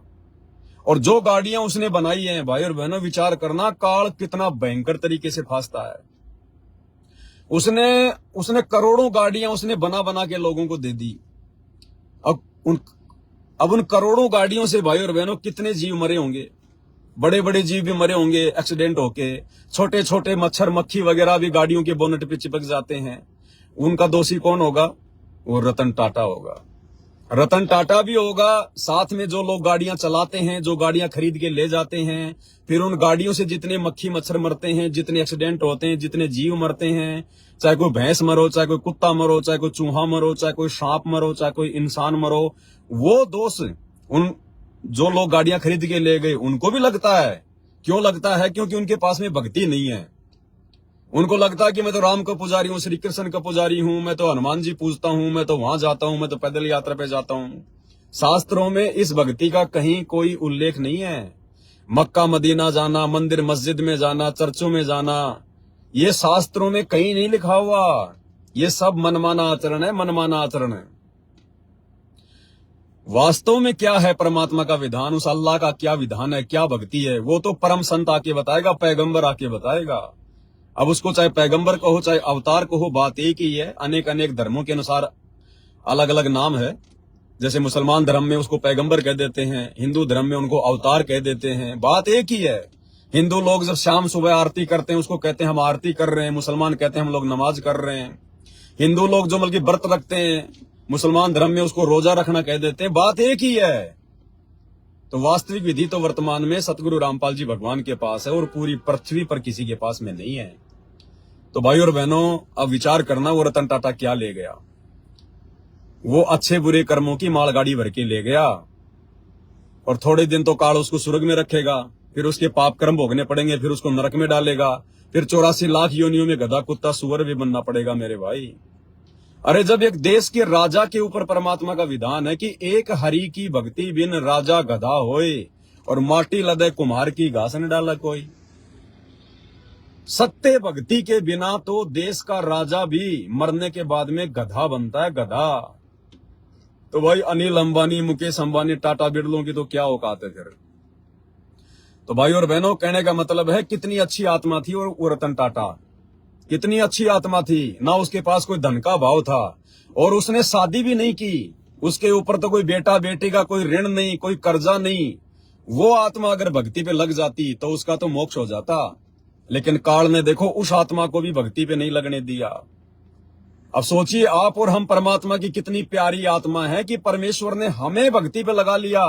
Speaker 1: और जो गाड़ियां उसने बनाई हैं भाई और बहनों, विचार करना काल कितना भयंकर तरीके से फांसता है। उसने करोड़ों गाड़ियां उसने बना बना के लोगों को दे दी। अब उन करोड़ों गाड़ियों से भाई और बहनों कितने जीव मरे होंगे। बड़े बड़े जीव भी मरे होंगे एक्सीडेंट होके, छोटे छोटे मच्छर मक्खी वगैरह भी गाड़ियों के बोनट पे चिपक जाते हैं। उनका दोषी कौन होगा? वो रतन टाटा होगा। रतन टाटा भी होगा, साथ में जो लोग गाड़ियां चलाते हैं, जो गाड़ियां खरीद के ले जाते हैं, फिर उन गाड़ियों से जितने मक्खी मच्छर मरते हैं, जितने एक्सीडेंट होते हैं, जितने जीव मरते हैं, चाहे कोई भैंस मरो, चाहे कोई कुत्ता मरो, चाहे कोई चूहा मरो, चाहे कोई सांप मरो, चाहे कोई इंसान मरो, वो दोष उन जो लोग गाड़ियां खरीद के ले गए उनको भी लगता है। क्यों लगता है? क्योंकि उनके पास में भक्ति नहीं है। उनको लगता है कि मैं तो राम का पुजारी हूँ, श्री कृष्ण का पुजारी हूँ, मैं तो हनुमान जी पूजता हूँ, मैं तो वहां जाता हूँ, मैं तो पैदल यात्रा पे जाता हूँ। शास्त्रों में इस भक्ति का कहीं कोई उल्लेख नहीं है। मक्का मदीना जाना, मंदिर मस्जिद में जाना, चर्चों में जाना, ये शास्त्रों में कहीं नहीं लिखा हुआ। ये सब मनमाना आचरण है, मनमाना आचरण है। वास्तव में क्या है परमात्मा का विधान, उस अल्लाह का क्या विधान है, क्या भक्ति है, वो तो परम संत आके बताएगा, पैगंबर आके बताएगा। अब उसको चाहे पैगंबर कहो, चाहे अवतार कहो, बात एक ही है। अनेक अनेक धर्मों के अनुसार अलग अलग नाम है। जैसे मुसलमान धर्म में उसको पैगंबर कह देते हैं, हिंदू धर्म में उनको अवतार कह देते हैं, बात एक ही है। हिंदू लोग जब शाम सुबह आरती करते हैं उसको कहते हैं हम आरती कर रहे हैं, मुसलमान कहते हैं हम लोग नमाज कर रहे हैं। हिंदू लोग जो बल्कि व्रत रखते हैं, मुसलमान धर्म में उसको रोजा रखना कह देते हैं, बात एक ही है। तो वास्तविक विधि तो वर्तमान में सतगुरु रामपाल जी भगवान के पास है और पूरी पृथ्वी पर किसी के पास में नहीं है। तो भाई और बहनों, अब विचार करना वो रतन टाटा क्या ले गया। वो अच्छे बुरे कर्मों की मालगाड़ी भर के ले गया और थोड़े दिन तो काल उसको स्वर्ग में रखेगा, फिर उसके पाप कर्म भोगने पड़ेंगे, फिर उसको नरक में डालेगा, फिर 84 लाख योनियों में गधा कुत्ता सुअर भी बनना पड़ेगा मेरे भाई। अरे जब एक देश के राजा के ऊपर परमात्मा का विधान है कि एक हरि की भक्ति बिन राजा गधा होए और माटी लदे कुम्हार की घास न डाला कोई। सत्य भक्ति के बिना तो देश का राजा भी मरने के बाद में गधा बनता है, गधा। तो भाई अनिल अंबानी, मुकेश अंबानी, टाटा बिरलों की तो क्या औकात है फिर। तो भाई और बहनों, कहने का मतलब है कितनी अच्छी आत्मा थी और वो रतन टाटा, कितनी अच्छी आत्मा थी। ना उसके पास कोई धन का भाव था और उसने शादी भी नहीं की। उसके ऊपर तो कोई बेटा बेटी का कोई ऋण नहीं, कोई कर्जा नहीं। वो आत्मा अगर भक्ति पे लग जाती तो उसका तो मोक्ष हो जाता। लेकिन काल ने देखो उस आत्मा को भी भक्ति पे नहीं लगने दिया। अब सोचिए आप और हम परमात्मा की कितनी प्यारी आत्मा है कि परमेश्वर ने हमें भक्ति पे लगा लिया।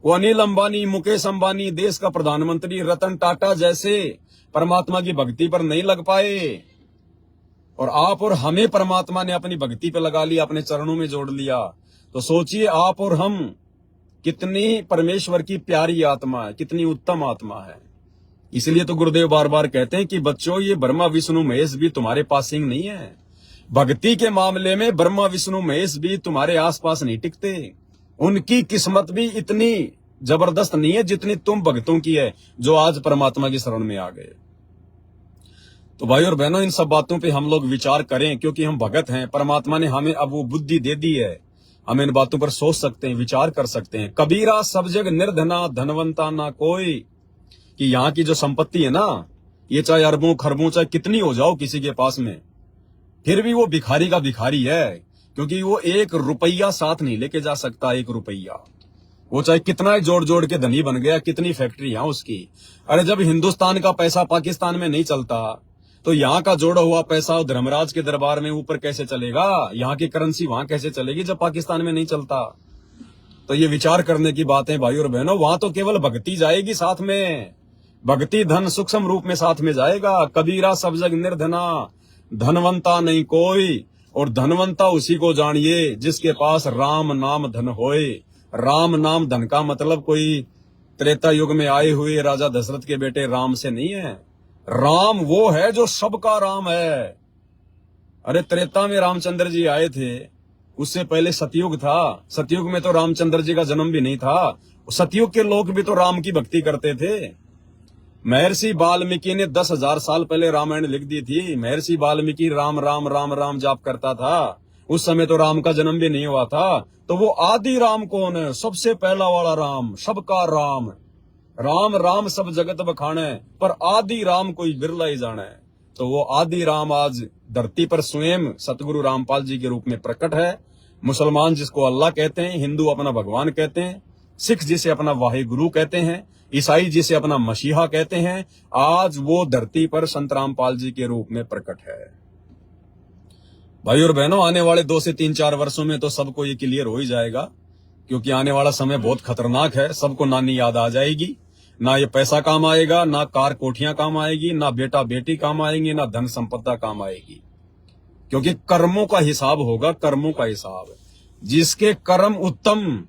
Speaker 1: वो अनिल अंबानी, मुकेश अंबानी, देश का प्रधानमंत्री रतन टाटा जैसे परमात्मा की भक्ति पर नहीं लग पाए और आप और हमें परमात्मा ने अपनी भक्ति पे लगा लिया, अपने चरणों में जोड़ लिया। तो सोचिए आप और हम कितनी परमेश्वर की प्यारी आत्मा है, कितनी उत्तम आत्मा है। इसलिए तो गुरुदेव बार बार कहते हैं कि बच्चों, ये ब्रह्मा विष्णु महेश भी तुम्हारे पास सिंह नहीं है। भक्ति के मामले में ब्रह्मा विष्णु महेश भी तुम्हारे आसपास नहीं टिकते। उनकी किस्मत भी इतनी जबरदस्त नहीं है जितनी तुम भक्तों की है जो आज परमात्मा की शरण में आ गए। तो भाई और बहनों, इन सब बातों पे हम लोग विचार करें क्योंकि हम भगत हैं। परमात्मा ने हमें अब वो बुद्धि दे दी है, हम इन बातों पर सोच सकते हैं, विचार कर सकते हैं। कबीरा सब जग निर्धना धनवंता ना कोई, कि यहाँ की जो संपत्ति है ना, ये चाहे अरबों खरबों चाहे कितनी हो जाओ किसी के पास में, फिर भी वो भिखारी का भिखारी है, क्योंकि वो 1 रुपया साथ नहीं लेके जा सकता। 1 रुपया वो चाहे कितना ही जोड़ जोड़ के धनी बन गया, कितनी फैक्ट्रियां उसकी। अरे जब हिंदुस्तान का पैसा पाकिस्तान में नहीं चलता तो यहाँ का जोड़ा हुआ पैसा धर्मराज के दरबार में ऊपर कैसे चलेगा? यहाँ की करेंसी वहां कैसे चलेगी जब पाकिस्तान में नहीं चलता? तो ये विचार करने की बात है भाई और बहनों। वहां तो केवल भक्ति जाएगी साथ में, भक्ति धन सूक्ष्म रूप में साथ में जाएगा। कबीरा सब जग निर्धना धनवंता नहीं कोई, और धनवंता उसी को जानिए जिसके पास राम नाम धन होए। राम नाम धन का मतलब कोई त्रेता युग में आए हुए राजा दशरथ के बेटे राम से नहीं है। राम वो है जो सबका राम है। अरे त्रेता में रामचंद्र जी आए थे, उससे पहले सतयुग था। सतयुग में तो रामचंद्र जी का जन्म भी नहीं था। सतयुग के लोग भी तो राम की भक्ति करते थे। महर्षि वाल्मीकि ने 10,000 साल पहले रामायण लिख दी थी। महर्षि वाल्मीकि राम राम राम राम जाप करता था। उस समय तो राम का जन्म भी नहीं हुआ था। तो वो आदि राम कौन है? सबसे पहला वाला राम, सबका राम। राम राम सब जगत बखाने, पर आदि राम कोई बिरला ही जाने। तो वो आदि राम आज धरती पर स्वयं सतगुरु रामपाल जी के रूप में प्रकट है। मुसलमान जिसको अल्लाह कहते हैं, हिंदू अपना भगवान कहते हैं, सिख जिसे अपना वाहिगुरु कहते हैं, ईसाई जिसे अपना मसीहा कहते हैं, आज वो धरती पर संत रामपाल जी के रूप में प्रकट है। भाई और बहनों, आने वाले 2 से 3-4 वर्षों में तो सबको ये क्लियर हो ही जाएगा, क्योंकि आने वाला समय बहुत खतरनाक है। सबको नानी याद आ जाएगी, ना ये पैसा काम आएगा, ना कार कोठियां काम आएगी, ना बेटा बेटी काम आएंगे, ना धन संपदा काम आएगी, क्योंकि कर्मों का हिसाब होगा, कर्मों का हिसाब। जिसके कर्म उत्तम,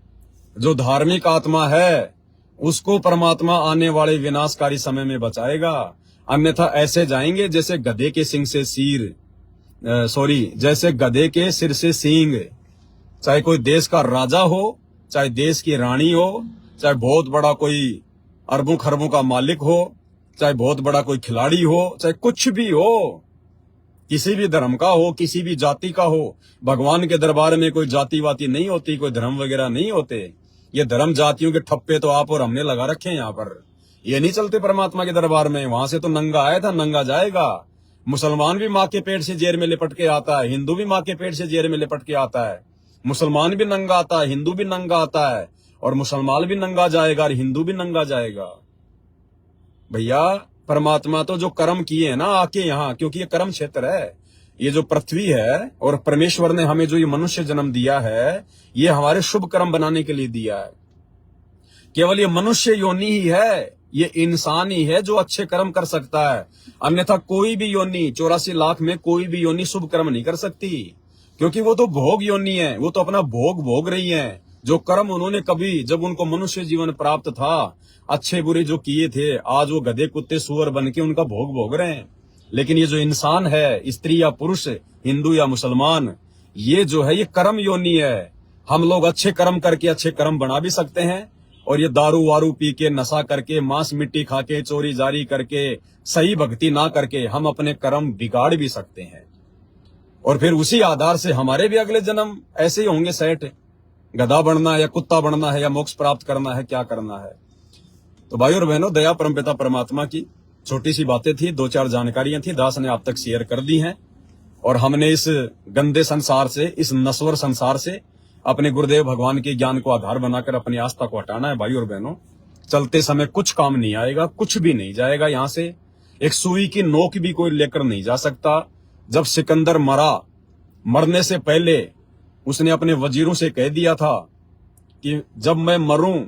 Speaker 1: जो धार्मिक आत्मा है, उसको परमात्मा आने वाले विनाशकारी समय में बचाएगा। अन्यथा ऐसे जाएंगे जैसे गधे के सिंह से सिर, जैसे गधे के सिर से सींग। चाहे कोई देश का राजा हो, चाहे देश की रानी हो, चाहे बहुत बड़ा कोई अरबों खरबों का मालिक हो, चाहे बहुत बड़ा कोई खिलाड़ी हो, चाहे कुछ भी हो, किसी भी धर्म का हो, किसी भी जाति का हो, भगवान के दरबार में कोई जाति वाति नहीं होती, कोई धर्म वगैरह नहीं होते। ये धर्म जातियों के ठप्पे तो आप और हमने लगा रखे हैं यहाँ पर। ये नहीं चलते परमात्मा के दरबार में। वहां से तो नंगा आया था, नंगा जाएगा। मुसलमान भी माँ के पेट से जेर में लिपट के आता है, हिंदू भी माँ के पेट से जेर में लिपट के आता है। मुसलमान भी नंगा आता है, हिंदू भी नंगा आता है, और मुसलमान भी नंगा जाएगा और हिंदू भी नंगा जाएगा। भैया, परमात्मा तो जो कर्म किए हैं ना आके यहाँ, क्योंकि ये कर्म क्षेत्र है, ये जो पृथ्वी है, और परमेश्वर ने हमें जो ये मनुष्य जन्म दिया है, ये हमारे शुभ कर्म बनाने के लिए दिया है। केवल ये मनुष्य योनि ही है, ये इंसान ही है जो अच्छे कर्म कर सकता है। अन्यथा कोई भी योनि, 84 लाख में कोई भी योनि शुभ कर्म नहीं कर सकती, क्योंकि वो तो भोग योनि है, वो तो अपना भोग भोग रही है। जो कर्म उन्होंने कभी, जब उनको मनुष्य जीवन प्राप्त था, अच्छे बुरे जो किए थे, आज वो गधे कुत्ते सुअर बन के उनका भोग भोग रहे हैं। लेकिन ये जो इंसान है, स्त्री या पुरुष, हिंदू या मुसलमान, ये जो है ये कर्म योनि है। हम लोग अच्छे कर्म करके अच्छे कर्म बना भी सकते हैं, और ये दारू वारू पी के, नशा करके, मांस मिट्टी खा के, चोरी जारी करके, सही भक्ति ना करके हम अपने कर्म बिगाड़ भी सकते हैं। और फिर उसी आधार से हमारे भी अगले जन्म ऐसे ही होंगे सेट। गधा बनना है या कुत्ता बनना है या मोक्ष प्राप्त करना है, क्या करना है। तो भाई और बहनों, दया परमपिता परमात्मा की छोटी सी बातें थी, 2-4 जानकारियां थी, दास ने आप तक शेयर कर दी हैं। और हमने इस गंदे संसार से, इस नश्वर संसार से अपने गुरुदेव भगवान के ज्ञान को आधार बनाकर अपनी आस्था को हटाना है। भाई और बहनों, चलते समय कुछ काम नहीं आएगा, कुछ भी नहीं जाएगा यहाँ से। एक सुई की नोक भी कोई लेकर नहीं जा सकता। जब सिकंदर मरा, मरने से पहले उसने अपने वजीरों से कह दिया था कि जब मैं मरूं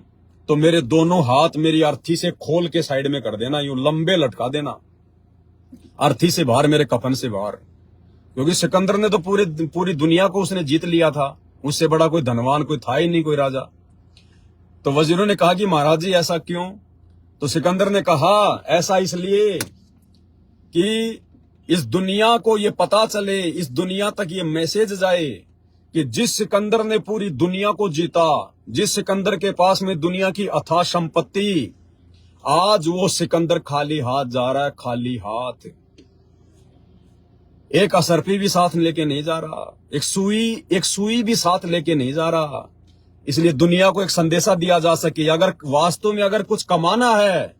Speaker 1: तो मेरे दोनों हाथ मेरी अर्थी से खोल के साइड में कर देना, यूं लंबे लटका देना, अर्थी से बाहर, मेरे कफन से बाहर। क्योंकि सिकंदर ने तो पूरी दुनिया को उसने जीत लिया था, उससे बड़ा कोई धनवान कोई था ही नहीं, कोई राजा। तो वजीरों ने कहा कि महाराज जी ऐसा क्यों? तो सिकंदर ने कहा ऐसा इसलिए कि इस दुनिया को ये पता चले, इस दुनिया तक ये मैसेज जाए कि जिस सिकंदर ने पूरी दुनिया को जीता, जिस सिकंदर के पास में दुनिया की अथाह संपत्ति, आज वो सिकंदर खाली हाथ जा रहा है, खाली हाथ। एक असरफी भी साथ लेके नहीं जा रहा, एक सुई भी साथ लेके नहीं जा रहा। इसलिए दुनिया को एक संदेशा दिया जा सके, अगर वास्तव में अगर कुछ कमाना है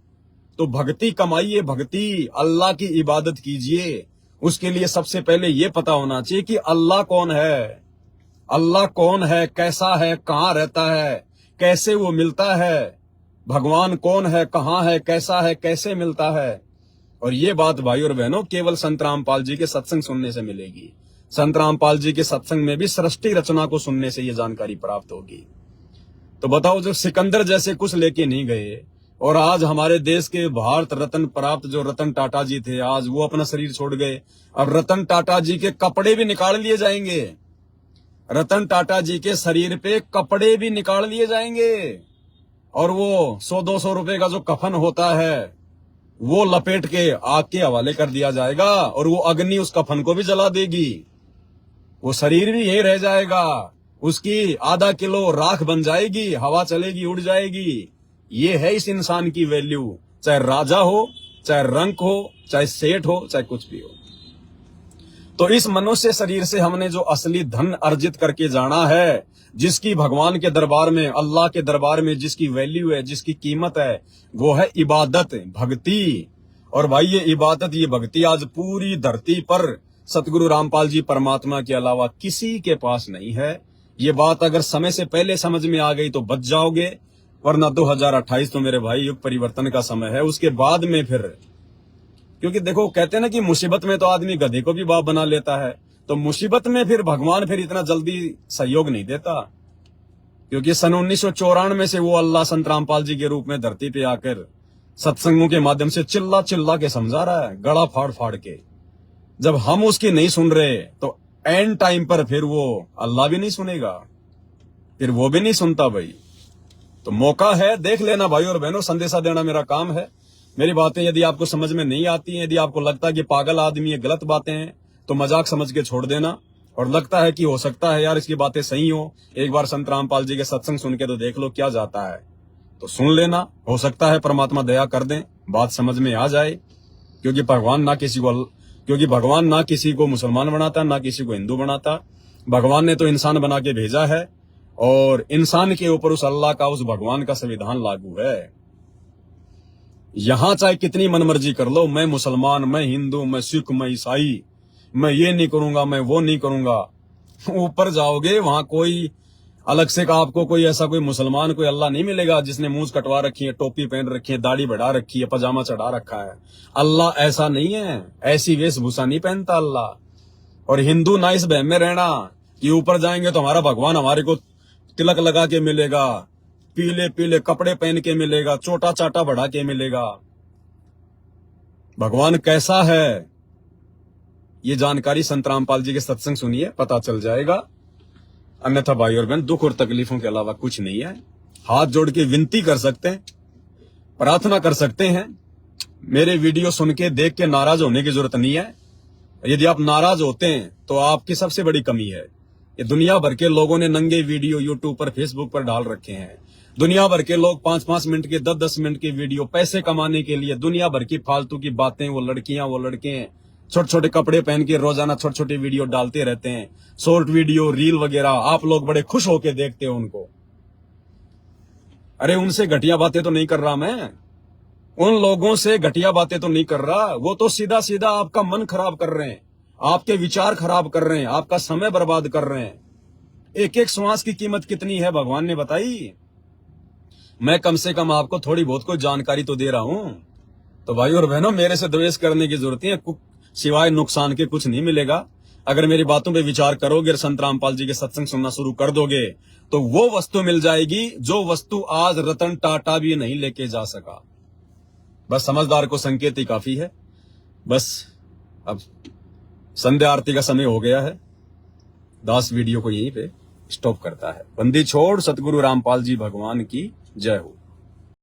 Speaker 1: तो भक्ति कमाइए, भक्ति, अल्लाह की इबादत कीजिए। उसके लिए सबसे पहले ये पता होना चाहिए कि अल्लाह कौन है, अल्लाह कौन है, कैसा है, कहाँ रहता है, कैसे वो मिलता है, भगवान कौन है, कहाँ है, कैसा है, कैसे मिलता है। और ये बात भाई और बहनों केवल संत रामपाल जी के सत्संग सुनने से मिलेगी। संत रामपाल जी के सत्संग में भी सृष्टि रचना को सुनने से ये जानकारी प्राप्त होगी। तो बताओ, जो सिकंदर जैसे कुछ लेके नहीं गए, और आज हमारे देश के भारत रत्न प्राप्त जो रतन टाटा जी थे, आज वो अपना शरीर छोड़ गए। अब रतन टाटा जी के कपड़े भी निकाल लिए जाएंगे, रतन टाटा जी के शरीर पे कपड़े भी निकाल लिए जाएंगे, और वो 100-200 रुपए का जो कफन होता है वो लपेट के आग के हवाले कर दिया जाएगा, और वो अग्नि उस कफन को भी जला देगी। वो शरीर भी यही रह जाएगा, उसकी आधा किलो राख बन जाएगी, हवा चलेगी, उड़ जाएगी। ये है इस इंसान की वैल्यू, चाहे राजा हो, चाहे रंक हो, चाहे सेठ हो, चाहे कुछ भी हो। तो इस मनुष्य शरीर से हमने जो असली धन अर्जित करके जाना है, जिसकी भगवान के दरबार में, अल्लाह के दरबार में जिसकी वैल्यू है, जिसकी कीमत है, वो है इबादत, भक्ति। और भाई ये इबादत, ये भक्ति आज पूरी धरती पर सतगुरु रामपाल जी परमात्मा के अलावा किसी के पास नहीं है। ये बात अगर समय से पहले समझ में आ गई तो बच जाओगे, वरना 2028 तो मेरे भाई युग परिवर्तन का समय है। उसके बाद में फिर, क्योंकि देखो कहते हैं ना कि मुसीबत में तो आदमी गधे को भी बाप बना लेता है, तो मुसीबत में फिर भगवान फिर इतना जल्दी सहयोग नहीं देता। क्योंकि सन 1994 से वो अल्लाह संत रामपाल जी के रूप में धरती पे आकर सत्संगों के माध्यम से चिल्ला चिल्ला के समझा रहा है, गला फाड़ फाड़ के। जब हम उसकी नहीं सुन रहे तो एंड टाइम पर फिर वो अल्लाह भी नहीं सुनेगा, फिर वो भी नहीं सुनता भाई। तो मौका है, देख लेना भाई और बहनों, संदेशा देना मेरा काम है। मेरी बातें यदि आपको समझ में नहीं आती हैं, यदि आपको लगता है कि पागल आदमी है, गलत बातें हैं, तो मजाक समझ के छोड़ देना। और लगता है कि हो सकता है यार इसकी बातें सही हो, एक बार संत रामपाल जी के सत्संग सुन के तो देख लो क्या जाता है, तो सुन लेना। हो सकता है परमात्मा दया कर दें, बात समझ में आ जाए। क्योंकि भगवान ना किसी को मुसलमान बनाता, ना किसी को हिंदू बनाता। भगवान ने तो इंसान बना के भेजा है, और इंसान के ऊपर उस अल्लाह का, उस भगवान का संविधान लागू है। यहां चाहे कितनी मनमर्जी कर लो, मैं मुसलमान, मैं हिंदू, मैं सिख, मैं ईसाई, मैं ये नहीं करूंगा, मैं वो नहीं करूंगा, ऊपर जाओगे वहां कोई अलग से का आपको कोई ऐसा कोई मुसलमान, कोई अल्लाह नहीं मिलेगा जिसने मूंछ कटवा रखी है, टोपी पहन रखी है, दाढ़ी बढ़ा रखी है, पजामा चढ़ा रखा है। अल्लाह ऐसा नहीं है, ऐसी वेशभूषा नहीं पहनता अल्लाह। और हिंदू ना इस बहम में रहना कि ऊपर जाएंगे तो हमारा भगवान हमारे को तिलक लगा के मिलेगा, पीले पीले कपड़े पहन के मिलेगा, चोटा चाटा बढ़ा के मिलेगा। भगवान कैसा है ये जानकारी संत रामपाल जी के सत्संग सुनिए, पता चल जाएगा। अन्यथा भाई और बहन, दुख और तकलीफों के अलावा कुछ नहीं है। हाथ जोड़ के विनती कर सकते हैं, प्रार्थना कर सकते हैं। मेरे वीडियो सुन के देख के नाराज होने की जरूरत नहीं है। यदि आप नाराज होते हैं तो आपकी सबसे बड़ी कमी है। ये दुनिया भर के लोगों ने नंगे वीडियो यूट्यूब पर, फेसबुक पर डाल रखे हैं। दुनिया भर के लोग 5-5 मिनट के, 10-10 मिनट के वीडियो पैसे कमाने के लिए, दुनिया भर की फालतू की बातें, वो लड़कियां, वो लड़के छोटे छोटे कपड़े पहन के रोजाना छोटे छोटे वीडियो डालते रहते हैं, शॉर्ट वीडियो, रील वगैरह। आप लोग बड़े खुश होके देखते हो उनको। अरे उनसे घटिया बातें तो नहीं कर रहा मैं, उन लोगों से घटिया बातें तो नहीं कर रहा। वो तो सीधा सीधा आपका मन खराब कर रहे हैं, आपके विचार खराब कर रहे हैं, आपका समय बर्बाद कर रहे हैं। एक एक श्वास की कीमत कितनी है भगवान ने बताई। मैं कम से कम आपको थोड़ी बहुत कोई जानकारी तो दे रहा हूं। तो भाई और बहनों, मेरे से द्वेष करने की जरूरत नहीं है, सिवाय नुकसान के कुछ नहीं मिलेगा। अगर मेरी बातों पे विचार करोगे और संत रामपाल जी के सत्संग सुनना शुरू कर दोगे तो वो वस्तु मिल जाएगी जो वस्तु आज रतन टाटा भी नहीं लेके जा सका। बस समझदार को संकेत ही काफी है। बस अब संध्या आरती का समय हो गया है। दास वीडियो को यहीं पे स्टॉप करता है। बंदी छोड़ सतगुरु रामपाल जी भगवान की जय हो।